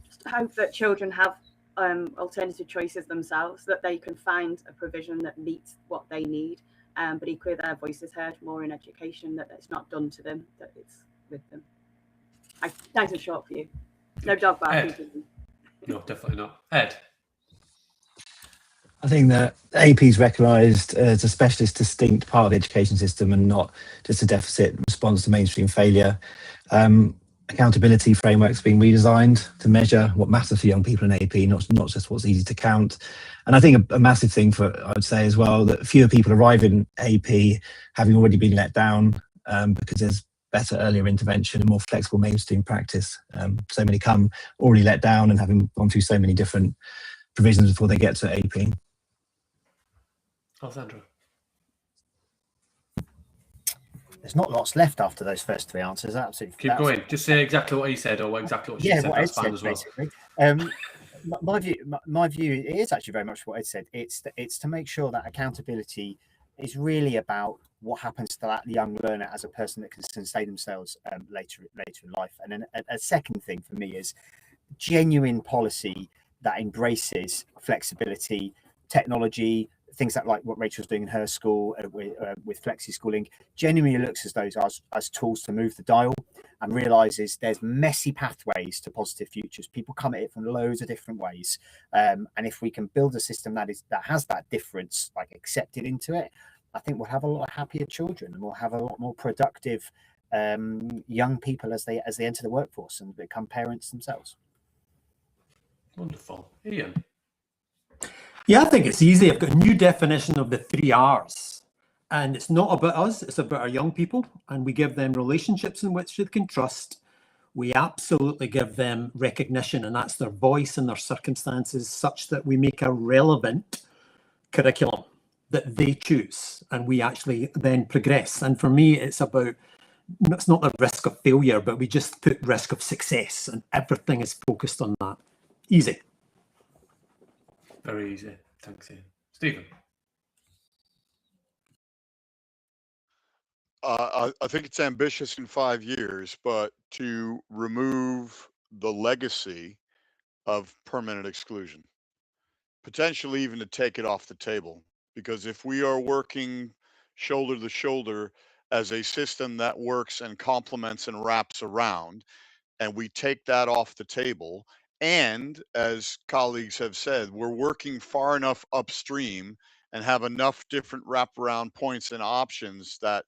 Speaker 4: Just hope that children have alternative choices themselves, that they can find a provision that meets what they need. But equally, their voice is heard more in education, that it's not done to them, that it's with them. Nice and short for you. No dog barking.
Speaker 2: No, definitely not. Ed.
Speaker 8: I think that AP is recognised as a specialist, distinct part of the education system and not just a deficit response to mainstream failure. Accountability frameworks being redesigned to measure what matters for young people in AP, not just what's easy to count. And I think a massive thing I would say as well, that fewer people arrive in AP having already been let down because there's better earlier intervention and more flexible mainstream practice. So many come already let down and having gone through so many different provisions before they get to AP.
Speaker 2: Alessandro.
Speaker 6: There's not lots left after those first 3 answers. Absolutely.
Speaker 2: Keep going. Just say exactly what he said or exactly what she said.
Speaker 6: What
Speaker 2: That's
Speaker 6: Ed
Speaker 2: fine
Speaker 6: said,
Speaker 2: as well.
Speaker 6: basically. My view, it is actually very much what Ed said. It's to make sure that accountability is really about what happens to that young learner as a person that can sustain themselves later in life. And then a second thing for me is genuine policy that embraces flexibility, technology, things like what Rachel's doing in her school with flexi schooling, genuinely looks as those as tools to move the dial, and realizes there's messy pathways to positive futures. People come at it from loads of different ways, and if we can build a system that has that difference like accepted into it, I think we'll have a lot of happier children, and we'll have a lot more productive young people as they enter the workforce and become parents themselves.
Speaker 2: Wonderful. Iain.
Speaker 5: Yeah, I think it's easy. I've got a new definition of the 3 R's. And it's not about us, it's about our young people. And we give them relationships in which they can trust. we absolutely give them recognition, and that's their voice and their circumstances, such that we make a relevant curriculum that they choose, and we actually then progress. And for me, it's not the risk of failure, but we just put risk of success, and everything is focused on that. Easy.
Speaker 2: Very easy. Thanks, Iain. Stephen.
Speaker 7: I think it's ambitious in 5 years, but to remove the legacy of permanent exclusion, potentially even to take it off the table. Because if we are working shoulder to shoulder as a system that works and complements and wraps around, and we take that off the table, and as colleagues have said, we're working far enough upstream and have enough different wraparound points and options that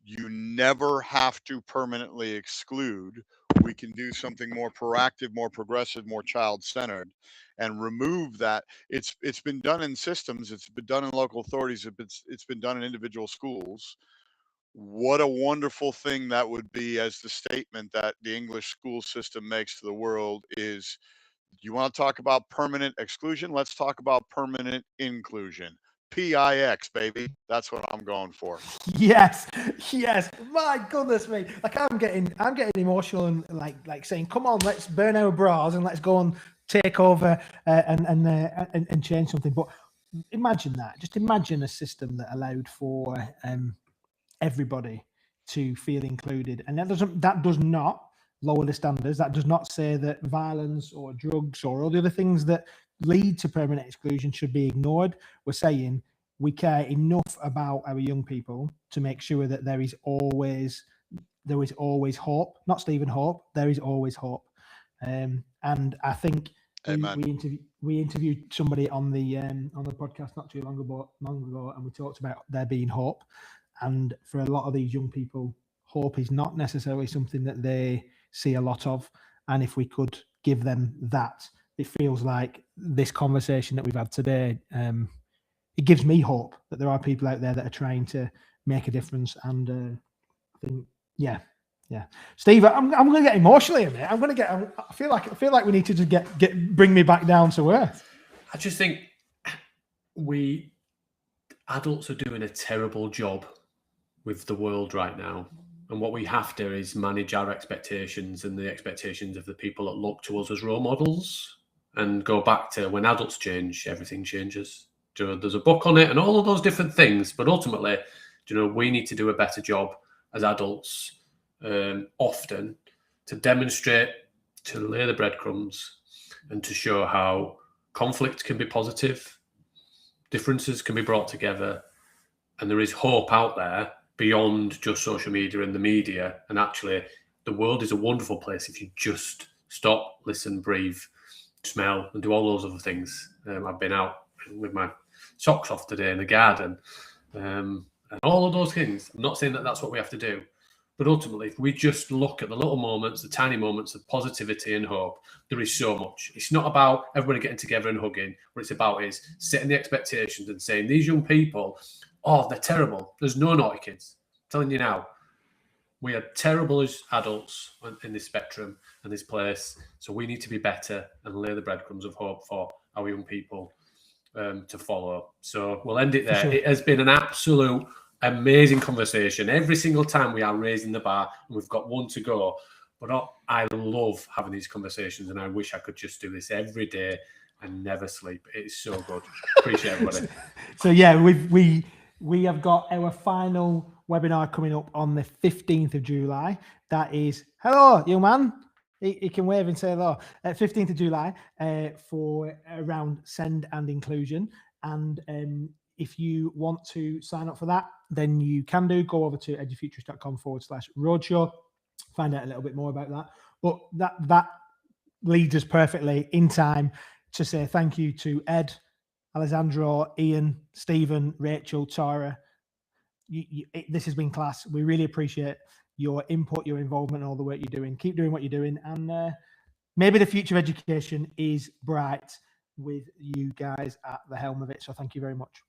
Speaker 7: you never have to permanently exclude. We can do something more proactive, more progressive, more child-centered, and remove that. It's been done in systems, it's been done in local authorities, it's been done in individual schools. What a wonderful thing that would be, as the statement that the English school system makes to the world is, you want to talk about permanent exclusion? Let's talk about permanent inclusion. PIX, baby. That's what I'm going for.
Speaker 1: Yes. My goodness me. Like I'm getting emotional and like saying, come on, let's burn our bras and let's go and take over and change something. But imagine that. Just imagine a system that allowed for everybody to feel included, and that does not lower the standards. That does not say that violence or drugs or all the other things that lead to permanent exclusion should be ignored. We're saying we care enough about our young people to make sure that there is always hope. Not Stephen Hope. There is always hope. And I think we interviewed somebody on the podcast not too long ago, and we talked about there being hope. And for a lot of these young people, hope is not necessarily something that they see a lot of. And if we could give them that, it feels like this conversation that we've had today, it gives me hope that there are people out there that are trying to make a difference. And I think, yeah. Steve, I'm going to get emotional here, mate. I feel like we need to just bring me back down to earth.
Speaker 2: I just think we adults are doing a terrible job with the world right now. And what we have to is manage our expectations and the expectations of the people that look to us as role models, and go back to when adults change, everything changes. There's a book on it and all of those different things. But ultimately, we need to do a better job as adults often to demonstrate, to lay the breadcrumbs, and to show how conflict can be positive, differences can be brought together, and there is hope out there beyond just social media and the media. And actually, the world is a wonderful place if you just stop, listen, breathe, smell, and do all those other things. I've been out with my socks off today in the garden, and all of those things. I'm not saying that that's what we have to do, but ultimately, if we just look at the little moments, the tiny moments of positivity and hope, there is so much. It's not about everybody getting together and hugging. What it's about is setting the expectations and saying, these young people, oh, they're terrible. There's no naughty kids. I'm telling you now, we are terrible as adults in this spectrum and this place. So we need to be better and lay the breadcrumbs of hope for our young people to follow. So we'll end it there. Sure. It has been an absolute amazing conversation. Every single time we are raising the bar, and we've got one to go. But I love having these conversations, and I wish I could just do this every day and never sleep. It's so good. Appreciate everybody.
Speaker 1: So yeah, we have got our final webinar coming up on the 15th of July. That is, hello, young man. He can wave and say hello. 15th of July for around send and inclusion. And if you want to sign up for that, then you can do. Go over to edufuturists.com/roadshow. Find out a little bit more about that. But that leads us perfectly in time to say thank you to Ed, Alessandro, Iain, Stephen, Rachel, Tara. This has been class. We really appreciate your input, your involvement, and all the work you're doing. Keep doing what you're doing, and maybe the future of education is bright with you guys at the helm of it. So thank you very much.